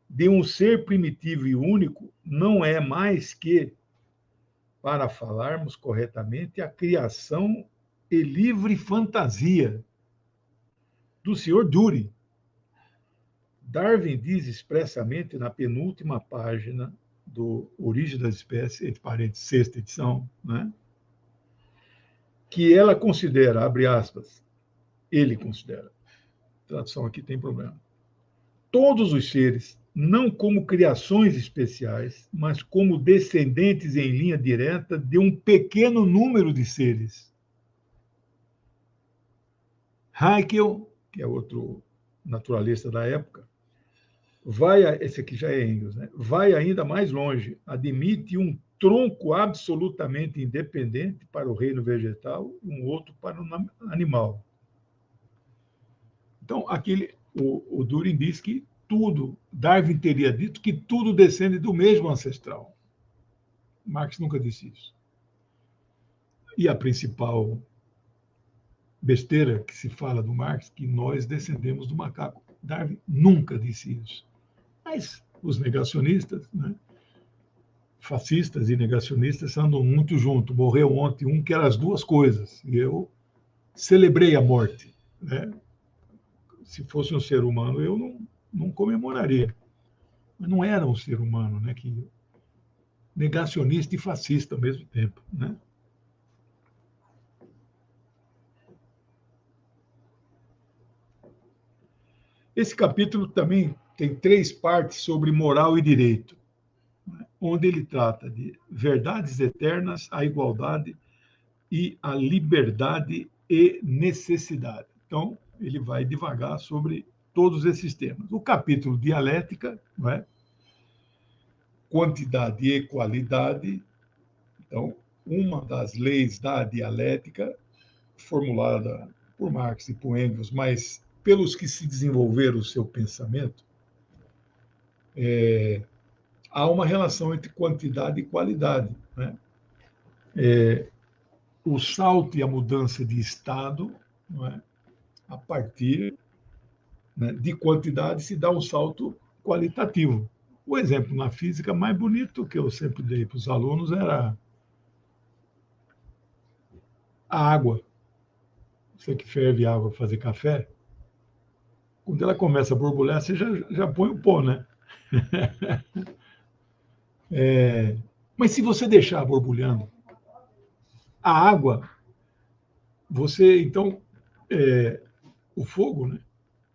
de um ser primitivo e único não é mais que, para falarmos corretamente, a criação e livre fantasia do Sr. Dewey. Darwin diz expressamente na penúltima página do Origem das Espécies, entre parênteses, sexta edição, né, que ela considera, abre aspas, ele considera, a tradução aqui tem problema, todos os seres, não como criações especiais, mas como descendentes em linha direta de um pequeno número de seres. Haeckel, que é outro naturalista da época, esse aqui já é Engels, né? Vai ainda mais longe, admite um tronco absolutamente independente para o reino vegetal e um outro para o animal. Então, o Dürer diz que tudo, Darwin teria dito que tudo descende do mesmo ancestral. Marx nunca disse isso. E a principal besteira que se fala do Marx, que nós descendemos do macaco. Darwin nunca disse isso. Mas os negacionistas, né, fascistas e negacionistas andam muito juntos. Morreu ontem um que era as duas coisas. E eu celebrei a morte, né? Se fosse um ser humano, eu não comemoraria. Mas não era um ser humano, né? Que negacionista e fascista ao mesmo tempo, né? Esse capítulo também tem 3 partes sobre moral e direito, né, onde ele trata de verdades eternas, a igualdade e a liberdade e necessidade. Então, ele vai devagar sobre todos esses temas. O capítulo dialética, não é? quantidade e qualidade. Então, uma das leis da dialética, formulada por Marx e por Engels, mas pelos que se desenvolveram o seu pensamento, há uma relação entre quantidade e qualidade, né? O salto e a mudança de estado, não é? A partir, né, de quantidade se dá um salto qualitativo. O exemplo na física mais bonito que eu sempre dei para os alunos era a água. Você que ferve água para fazer café, quando ela começa a borbulhar, você já põe o pó, né? Mas se você deixar borbulhando, a água, você, então, o fogo, né,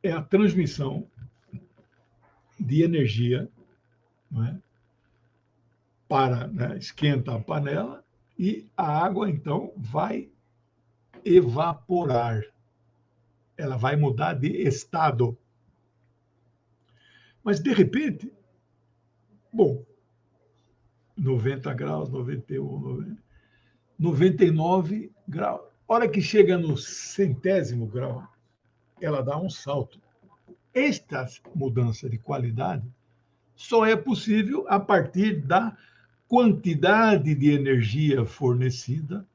é a transmissão de energia, não é? Para, né, esquenta a panela e a água, então, vai evaporar. Ela vai mudar de estado. Mas, de repente, bom, 90 graus, 91, 99 graus. A hora que chega no 100º grau, ela dá um salto. Esta mudança de qualidade só é possível a partir da quantidade de energia fornecida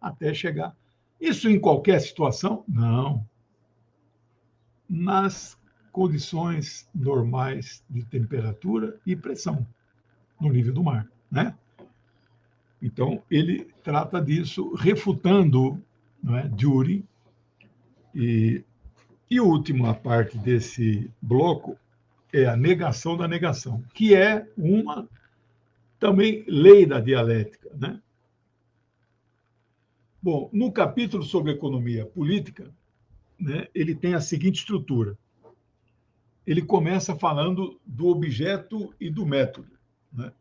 até chegar. Isso em qualquer situação? Não. Nas condições normais de temperatura e pressão no nível do mar, né? Então, ele trata disso refutando, não é, Jury. E a última parte desse bloco é a negação da negação, que é uma também lei da dialética, né? Bom, no capítulo sobre economia política, né, ele tem a seguinte estrutura. Ele começa falando do objeto e do método, né?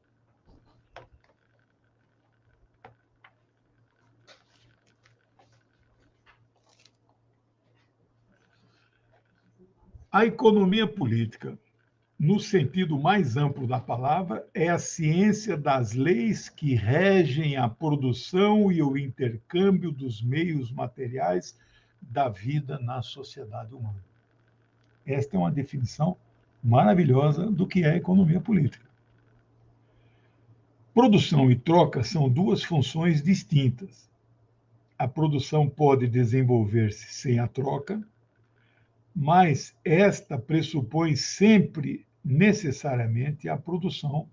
A economia política, no sentido mais amplo da palavra, é a ciência das leis que regem a produção e o intercâmbio dos meios materiais da vida na sociedade humana. Esta é uma definição maravilhosa do que é economia política. Produção e troca são duas funções distintas. A produção pode desenvolver-se sem a troca, mas esta pressupõe sempre necessariamente a produção,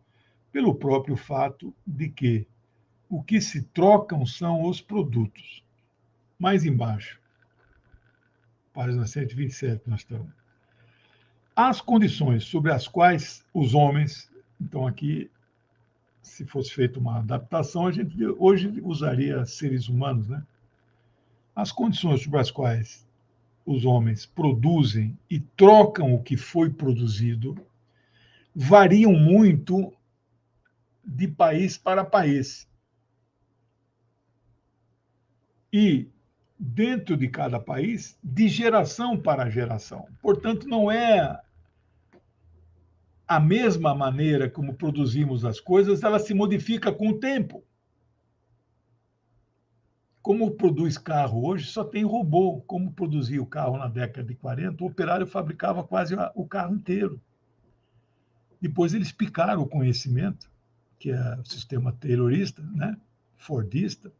pelo próprio fato de que o que se trocam são os produtos. Mais embaixo, página 127, nós estamos. As condições sobre as quais os homens, então aqui, se fosse feita uma adaptação, a gente hoje usaria seres humanos, né? As condições sobre as quais os homens produzem e trocam o que foi produzido variam muito de país para país. E, dentro de cada país, de geração para geração. Portanto, não é a mesma maneira como produzimos as coisas, ela se modifica com o tempo. Como produz carro hoje, só tem robô. Como produzia o carro na década de 40, o operário fabricava quase o carro inteiro. Depois eles picaram o conhecimento, que é o sistema taylorista, né? Fordista.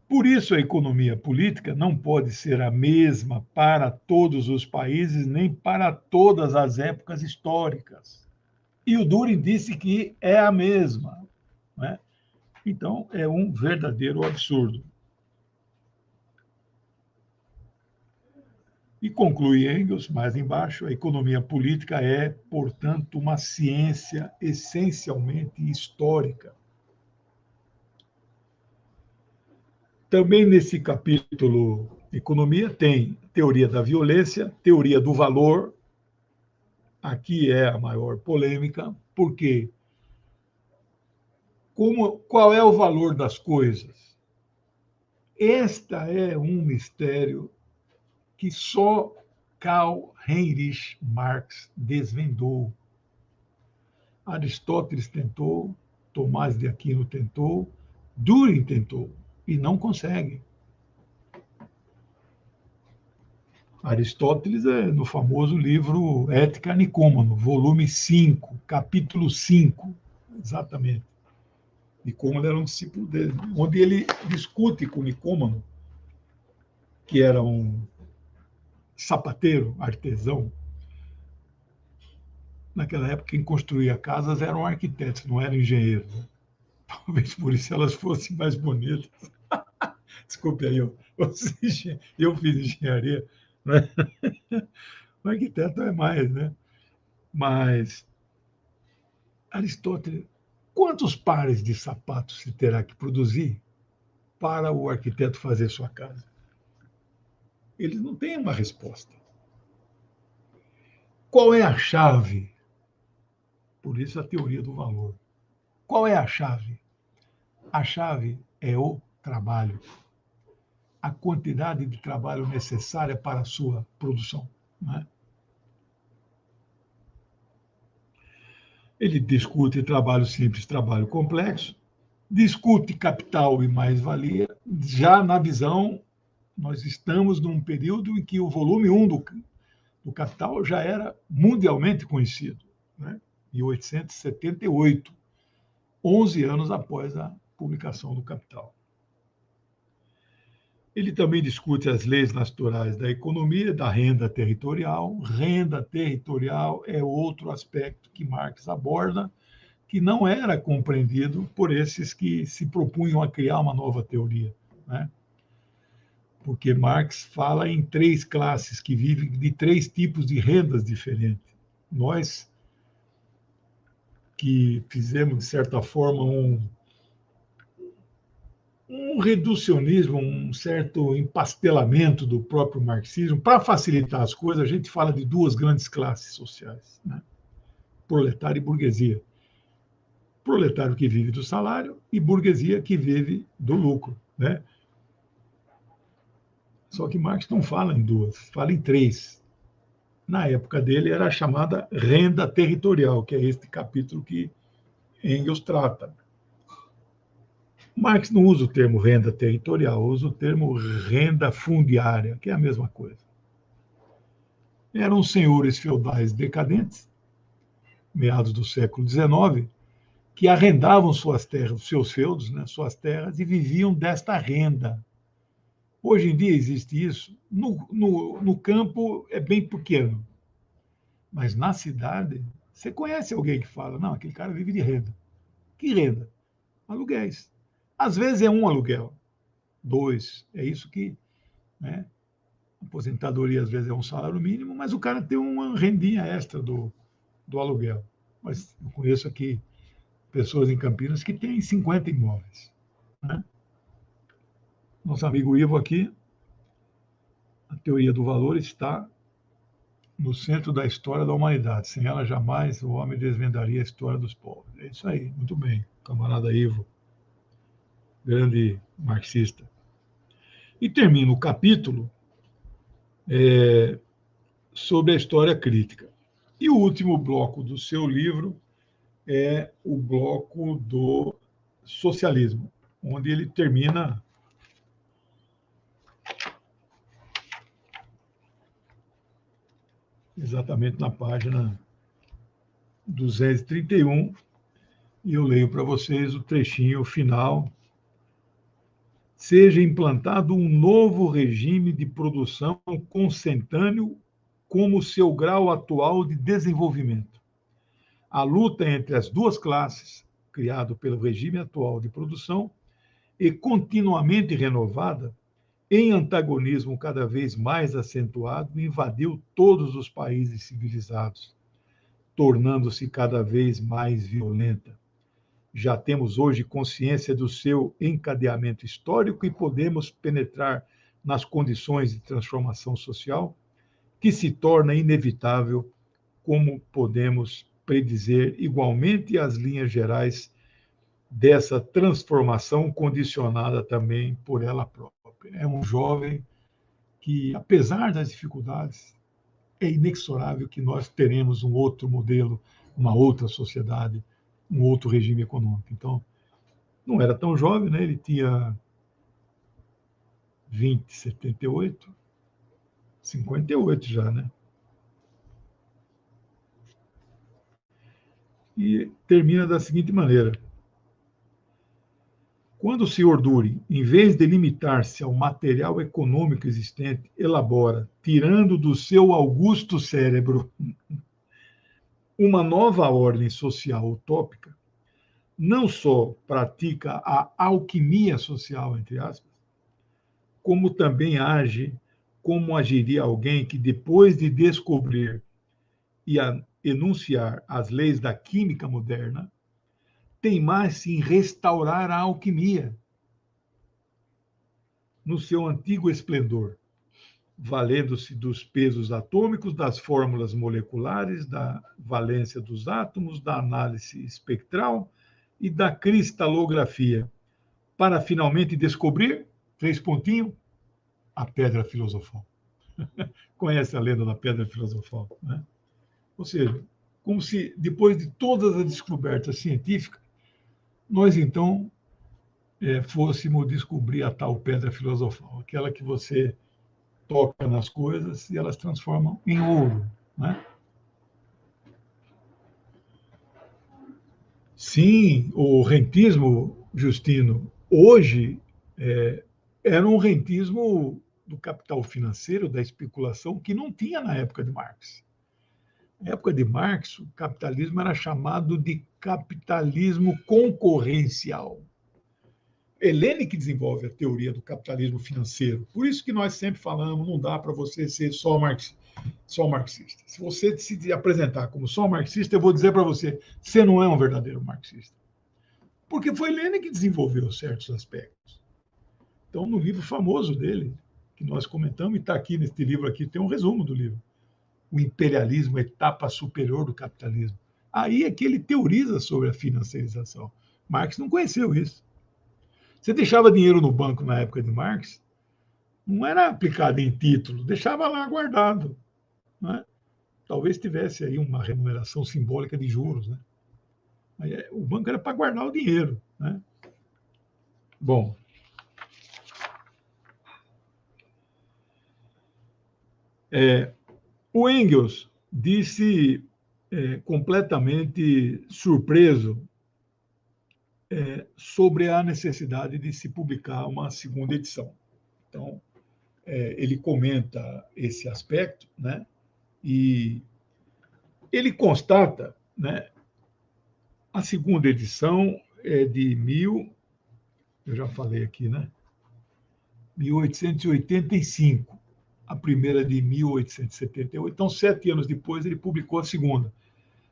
Por isso, a economia política não pode ser a mesma para todos os países, nem para todas as épocas históricas. E o Düring disse que é a mesma, né? Então, é um verdadeiro absurdo. E conclui Engels, mais embaixo, a economia política é, portanto, uma ciência essencialmente histórica. Também nesse capítulo Economia tem teoria da violência, teoria do valor. Aqui é a maior polêmica, porque qual é o valor das coisas? Esta é um mistério que só Karl Heinrich Marx desvendou. Aristóteles tentou, Tomás de Aquino tentou, Dürer tentou, e não consegue. Aristóteles é no famoso livro Ética Nicômano, volume 5, capítulo 5, exatamente. Nicômano era um discípulo dele, onde ele discute com Nicômano, que era um sapateiro, artesão. Naquela época, quem construía casas eram arquitetos, não eram engenheiros. Talvez por isso elas fossem mais bonitas. Desculpe aí, eu fiz engenharia, né? O arquiteto é mais, né? Mas Aristóteles, quantos pares de sapatos se terá que produzir para o arquiteto fazer sua casa? Eles não têm uma resposta. Qual é a chave? Por isso a teoria do valor. Qual é a chave? A chave é o trabalho. A quantidade de trabalho necessária para a sua produção. Né? Ele discute trabalho simples, trabalho complexo, discute capital e mais-valia. Já na visão, nós estamos num período em que o volume 1 do Capital já era mundialmente conhecido, né? Em 1878, 11 anos após a publicação do Capital. Ele também discute as leis naturais da economia, da renda territorial. Renda territorial é outro aspecto que Marx aborda, que não era compreendido por esses que se propunham a criar uma nova teoria, né? Porque Marx fala em 3 classes que vivem de 3 tipos de rendas diferentes. Nós que fizemos, de certa forma, um reducionismo, um certo empastelamento do próprio marxismo. Para facilitar as coisas, a gente fala de 2 grandes classes sociais, né? Proletário e burguesia. Proletário que vive do salário e burguesia que vive do lucro, né? Só que Marx não fala em 2, fala em 3. Na época dele era a chamada renda territorial, que é este capítulo que Engels trata. Marx não usa o termo renda territorial, usa o termo renda fundiária, que é a mesma coisa. Eram senhores feudais decadentes, meados do século XIX, que arrendavam suas terras, seus feudos, né, suas terras, e viviam desta renda. Hoje em dia existe isso. No campo é bem pequeno, mas na cidade, você conhece alguém que fala, não, aquele cara vive de renda. Que renda? Aluguéis. Às vezes é um aluguel, 2. É isso que, né? Aposentadoria às vezes é um salário mínimo, mas o cara tem uma rendinha extra do aluguel. Mas eu conheço aqui pessoas em Campinas que têm 50 imóveis, né? Nosso amigo Ivo aqui, a teoria do valor está no centro da história da humanidade. Sem ela, jamais o homem desvendaria a história dos povos. É isso aí, muito bem, camarada Ivo, grande marxista. E termina o capítulo sobre a história crítica. E o último bloco do seu livro é o bloco do socialismo, onde ele termina exatamente na página 231, e eu leio para vocês o trechinho final. Seja implantado um novo regime de produção consentâneo como seu grau atual de desenvolvimento. A luta entre as 2 classes, criado pelo regime atual de produção, e continuamente renovada, em antagonismo cada vez mais acentuado, invadiu todos os países civilizados, tornando-se cada vez mais violenta. Já temos hoje consciência do seu encadeamento histórico e podemos penetrar nas condições de transformação social que se torna inevitável, como podemos predizer igualmente as linhas gerais dessa transformação condicionada também por ela própria. É um jovem que, apesar das dificuldades, é inexorável que nós teremos um outro modelo uma outra sociedade, um outro regime econômico. Então, não era tão jovem, né? Ele tinha 20, 78, 58 já, né? E termina da seguinte maneira: quando o senhor Dury, em vez de limitar-se ao material econômico existente, elabora, tirando do seu augusto cérebro, uma nova ordem social utópica, não só pratica a alquimia social, entre aspas, como também age como agiria alguém que, depois de descobrir e enunciar as leis da química moderna, teimasse em restaurar a alquimia no seu antigo esplendor, valendo-se dos pesos atômicos, das fórmulas moleculares, da valência dos átomos, da análise espectral e da cristalografia, para finalmente descobrir, 3 pontinhos, a pedra filosofal. Conhece a lenda da pedra filosofal, né? Ou seja, como se depois de todas as descobertas científicas, nós então fôssemos descobrir a tal pedra filosofal, aquela que você toca nas coisas e elas transformam em ouro, né? Sim, o rentismo, Justino, hoje era um rentismo do capital financeiro, da especulação, que não tinha na época de Marx. Na época de Marx, o capitalismo era chamado de capitalismo concorrencial. Helene que desenvolve a teoria do capitalismo financeiro. Por isso que nós sempre falamos, não dá para você ser só marxista. Se você se apresentar como só marxista, eu vou dizer para você, você não é um verdadeiro marxista. Porque foi Helene que desenvolveu certos aspectos. Então, no livro famoso dele, que nós comentamos, e está aqui neste livro aqui, tem um resumo do livro. O imperialismo, a etapa superior do capitalismo. Aí é que ele teoriza sobre a financiarização. Marx não conheceu isso. Você deixava dinheiro no banco na época de Marx, não era aplicado em título, deixava lá guardado, né? Talvez tivesse aí uma remuneração simbólica de juros, né? Mas o banco era para guardar o dinheiro, né? Bom, o Engels disse completamente surpreso sobre a necessidade de se publicar uma segunda edição. Então, ele comenta esse aspecto, né? E ele constata, né? A segunda edição é de eu já falei aqui, né? 1885. A primeira de 1878. Então, 7 anos depois, ele publicou a segunda.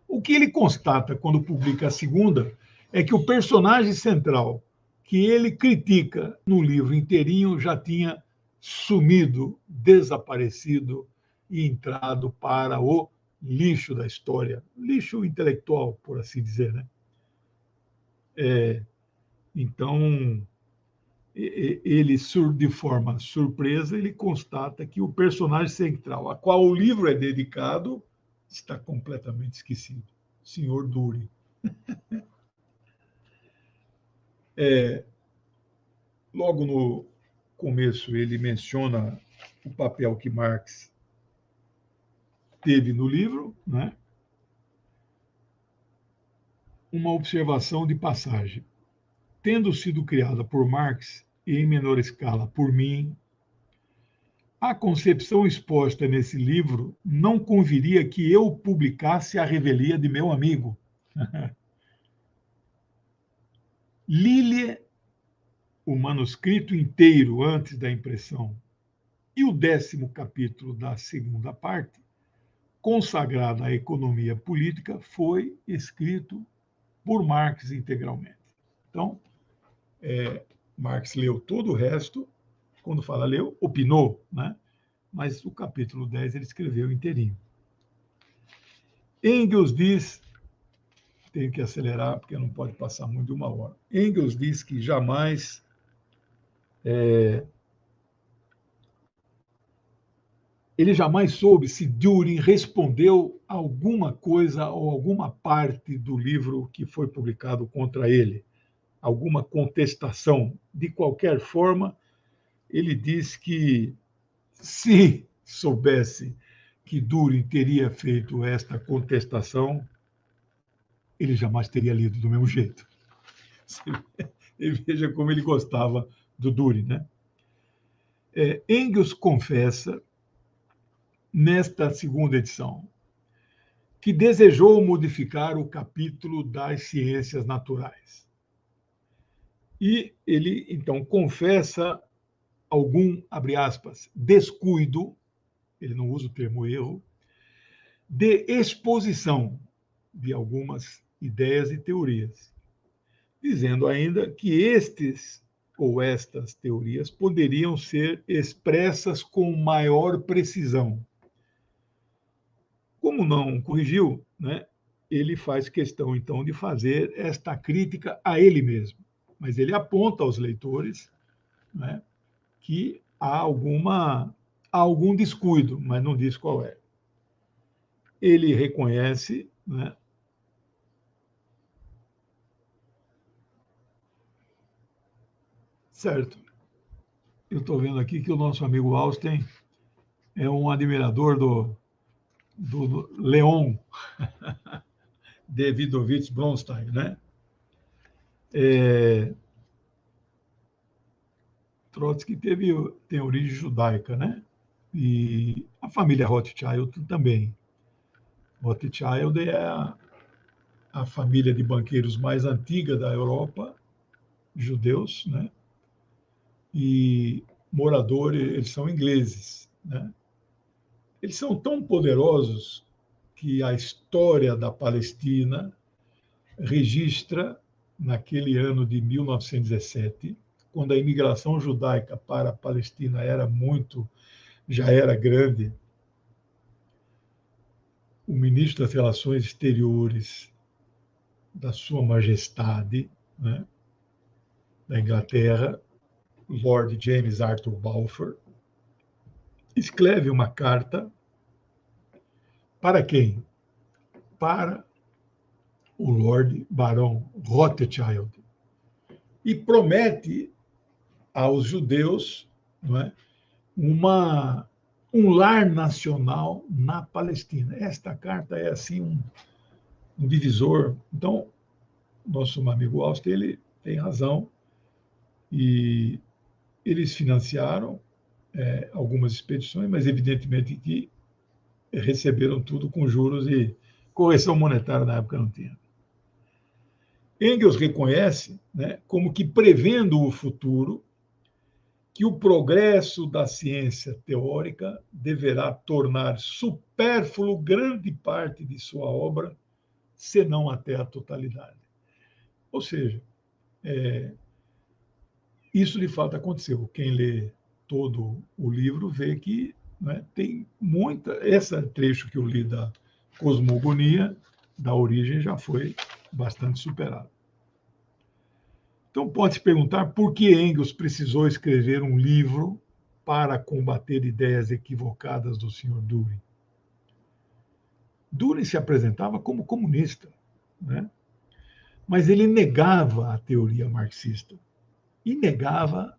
O que ele constata quando publica a segunda é que o personagem central que ele critica no livro inteirinho já tinha sumido, desaparecido e entrado para o lixo da história, lixo intelectual, por assim dizer, né? Então, ele, de forma surpresa, ele constata que o personagem central, a qual o livro é dedicado, está completamente esquecido. Senhor Dury. Logo no começo, ele menciona o papel que Marx teve no livro, né? Uma observação de passagem. Tendo sido criada por Marx e em menor escala por mim, a concepção exposta nesse livro não conviria que eu publicasse a revelia de meu amigo. Li-lhe o manuscrito inteiro antes da impressão e o 10º capítulo da segunda parte, consagrado à economia política, foi escrito por Marx integralmente. Então, Marx leu todo o resto, quando fala leu, opinou, né? Mas o capítulo 10 ele escreveu inteirinho. Engels diz, tenho que acelerar porque não pode passar muito de 1 hora. Engels diz que jamais ele jamais soube se Dürer respondeu alguma coisa ou alguma parte do livro que foi publicado contra ele, alguma contestação. De qualquer forma, ele diz que se soubesse que Dürer teria feito esta contestação, ele jamais teria lido do mesmo jeito. E veja como ele gostava do Dürer, né? Engels confessa, nesta segunda edição, que desejou modificar o capítulo das ciências naturais. E ele, então, confessa algum, abre aspas, descuido, ele não usa o termo erro, de exposição de algumas ideias e teorias, dizendo ainda que estes ou estas teorias poderiam ser expressas com maior precisão. Como não corrigiu, né, ele faz questão, então, de fazer esta crítica a ele mesmo. Mas ele aponta aos leitores, né, que há algum descuido, mas não diz qual é. Ele reconhece, né, certo. Eu estou vendo aqui que o nosso amigo Austin é um admirador do Leon Davidovich Bronstein, né? Trotsky tem origem judaica, né? E a família Rothschild também. Rothschild é a família de banqueiros mais antiga da Europa, judeus, né? E moradores, eles são ingleses, né? Eles são tão poderosos que a história da Palestina registra, naquele ano de 1917, quando a imigração judaica para a Palestina já era grande, o ministro das Relações Exteriores da Sua Majestade, né, da Inglaterra, Lord James Arthur Balfour, escreve uma carta para quem? Para o Lord Barão Rothschild, e promete aos judeus, não é, um lar nacional na Palestina. Esta carta é assim um divisor. Então, nosso amigo Austin, ele tem razão, e eles financiaram algumas expedições, mas evidentemente que receberam tudo com juros, e correção monetária na época não tinha. Engels reconhece, né, como que prevendo o futuro, que o progresso da ciência teórica deverá tornar supérfluo grande parte de sua obra, senão até a totalidade. Ou seja, isso de fato aconteceu. Quem lê todo o livro vê que, né, tem esse trecho que eu li da cosmogonia, da origem, já foi bastante superado. Então, pode-se perguntar por que Engels precisou escrever um livro para combater ideias equivocadas do Sr. Dürer. Dürer se apresentava como comunista, né? Mas ele negava a teoria marxista e negava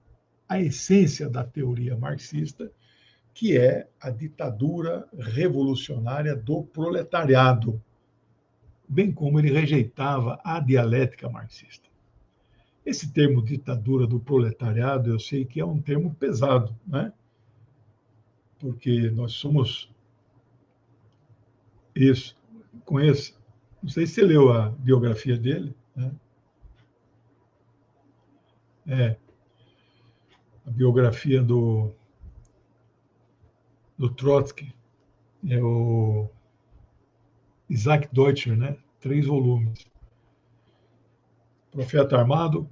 a essência da teoria marxista, que é a ditadura revolucionária do proletariado, bem como ele rejeitava a dialética marxista. Esse termo ditadura do proletariado, eu sei que é um termo pesado, né? Porque nós somos isso. Conheço. Não sei se você leu a biografia dele, né? A biografia do Trotsky, é o Isaac Deutscher, né? 3 volumes. Profeta armado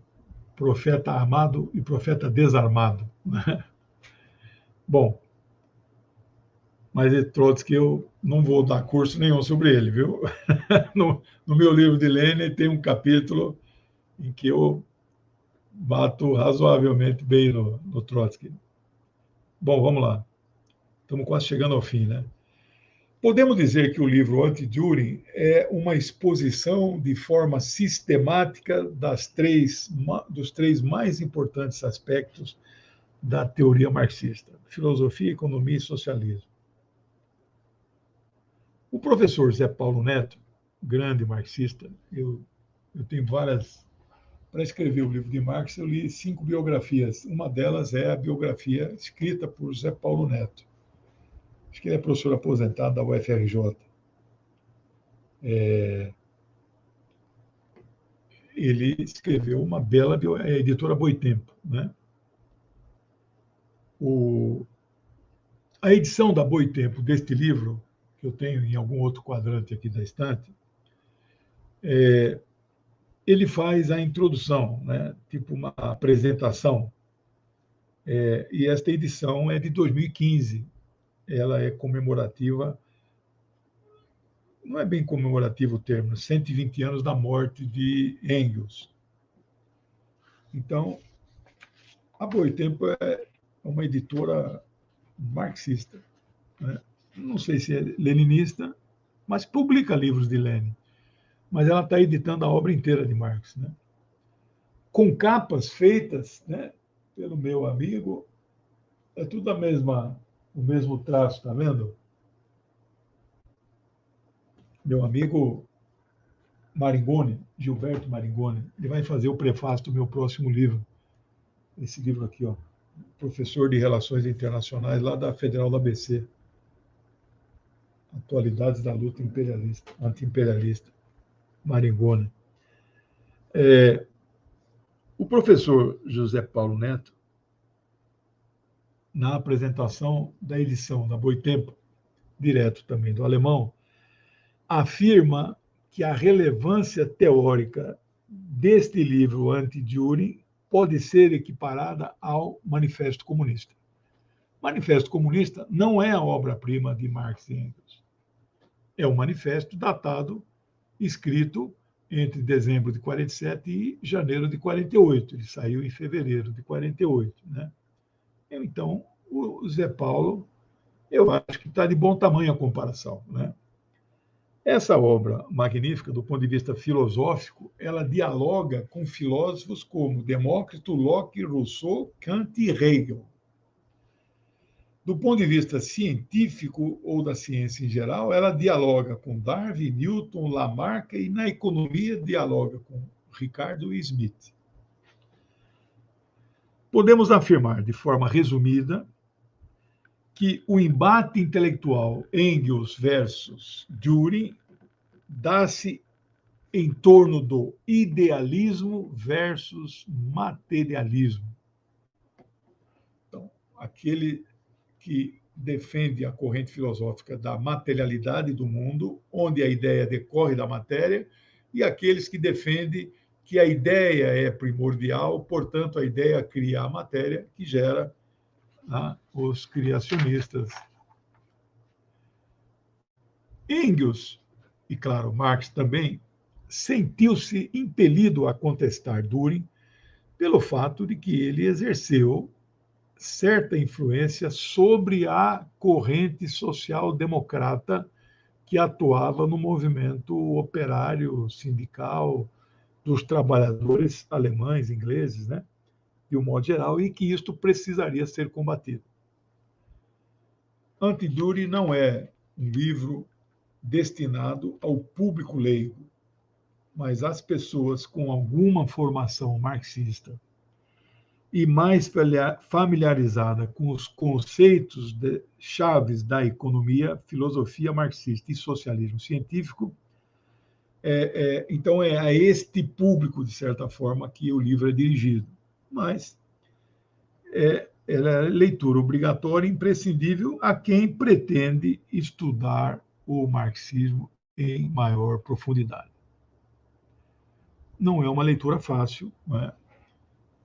e profeta desarmado, né? Bom, mas Trotsky eu não vou dar curso nenhum sobre ele, viu? No meu livro de Lenin tem um capítulo em que eu bato razoavelmente bem no Trotsky. Bom, vamos lá. Estamos quase chegando ao fim, né? Podemos dizer que o livro Anti-Düring é uma exposição de forma sistemática dos três mais importantes aspectos da teoria marxista: filosofia, economia e socialismo. O professor Zé Paulo Neto, grande marxista, eu tenho várias. Para escrever o livro de Marx, eu li 5 biografias. Uma delas é a biografia escrita por Zé Paulo Neto. Acho que ele é professor aposentado da UFRJ. Ele escreveu uma bela a editora Boitempo, né? A edição da Boitempo deste livro, que eu tenho em algum outro quadrante aqui da estante, ele faz a introdução, né? Tipo uma apresentação. E esta edição é de 2015. Ela é comemorativa, não é bem comemorativo o termo, 120 anos da morte de Engels. Então, a Boitempo é uma editora marxista, né? Não sei se é leninista, mas publica livros de Lenin. Mas ela está editando a obra inteira de Marx, né? Com capas feitas, né, pelo meu amigo, é tudo o mesmo traço, tá vendo? Meu amigo Maringoni, Gilberto Maringoni, ele vai fazer o prefácio do meu próximo livro. Esse livro aqui, ó, professor de Relações Internacionais lá da Federal do ABC. Atualidades da luta imperialista, anti-imperialista, Maringoni. O professor José Paulo Neto, na apresentação da edição da Boitempo, direto também do alemão, afirma que a relevância teórica deste livro Anti-Düring pode ser equiparada ao Manifesto Comunista. O Manifesto Comunista não é a obra-prima de Marx e Engels. É um manifesto datado, escrito entre dezembro de 47 e janeiro de 48. Ele saiu em fevereiro de 48, né? Então, o Zé Paulo, eu acho que está de bom tamanho a comparação, né? Essa obra magnífica, do ponto de vista filosófico, ela dialoga com filósofos como Demócrito, Locke, Rousseau, Kant e Hegel. Do ponto de vista científico ou da ciência em geral, ela dialoga com Darwin, Newton, Lamarck e, na economia, dialoga com Ricardo e Smith. Podemos afirmar, de forma resumida, que o embate intelectual Engels versus Düring dá-se em torno do idealismo versus materialismo. Então, aquele que defende a corrente filosófica da materialidade do mundo, onde a ideia decorre da matéria, e aqueles que defendem que a ideia é primordial, portanto, a ideia cria a matéria, que gera os criacionistas. Engels, e claro, Marx também, sentiu-se impelido a contestar Düring pelo fato de que ele exerceu certa influência sobre a corrente social-democrata que atuava no movimento operário sindical dos trabalhadores alemães, ingleses, né, de um modo geral, e que isto precisaria ser combatido. Anti-Düring não é um livro destinado ao público leigo, mas às pessoas com alguma formação marxista e mais familiarizada com os conceitos chaves da economia, filosofia marxista e socialismo científico. Então, é a este público, de certa forma, que o livro é dirigido. Mas ela é leitura obrigatória e imprescindível a quem pretende estudar o marxismo em maior profundidade. Não é uma leitura fácil, né?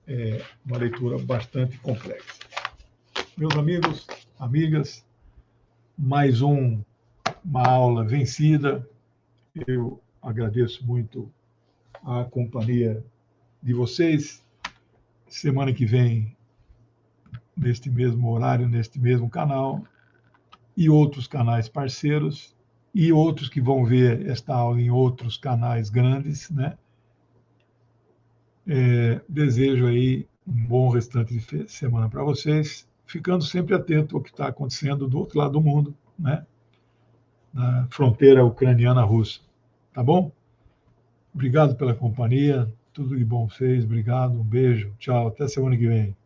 É uma leitura bastante complexa. Meus amigos, amigas, mais uma aula vencida. Eu agradeço muito a companhia de vocês. Semana que vem, neste mesmo horário, neste mesmo canal, e outros canais parceiros, e outros que vão ver esta aula em outros canais grandes, né? Desejo aí um bom restante de semana para vocês, ficando sempre atento ao que está acontecendo do outro lado do mundo, né? Na fronteira ucraniana-russa. Tá bom? Obrigado pela companhia, tudo de bom para vocês, obrigado, um beijo, tchau, até semana que vem.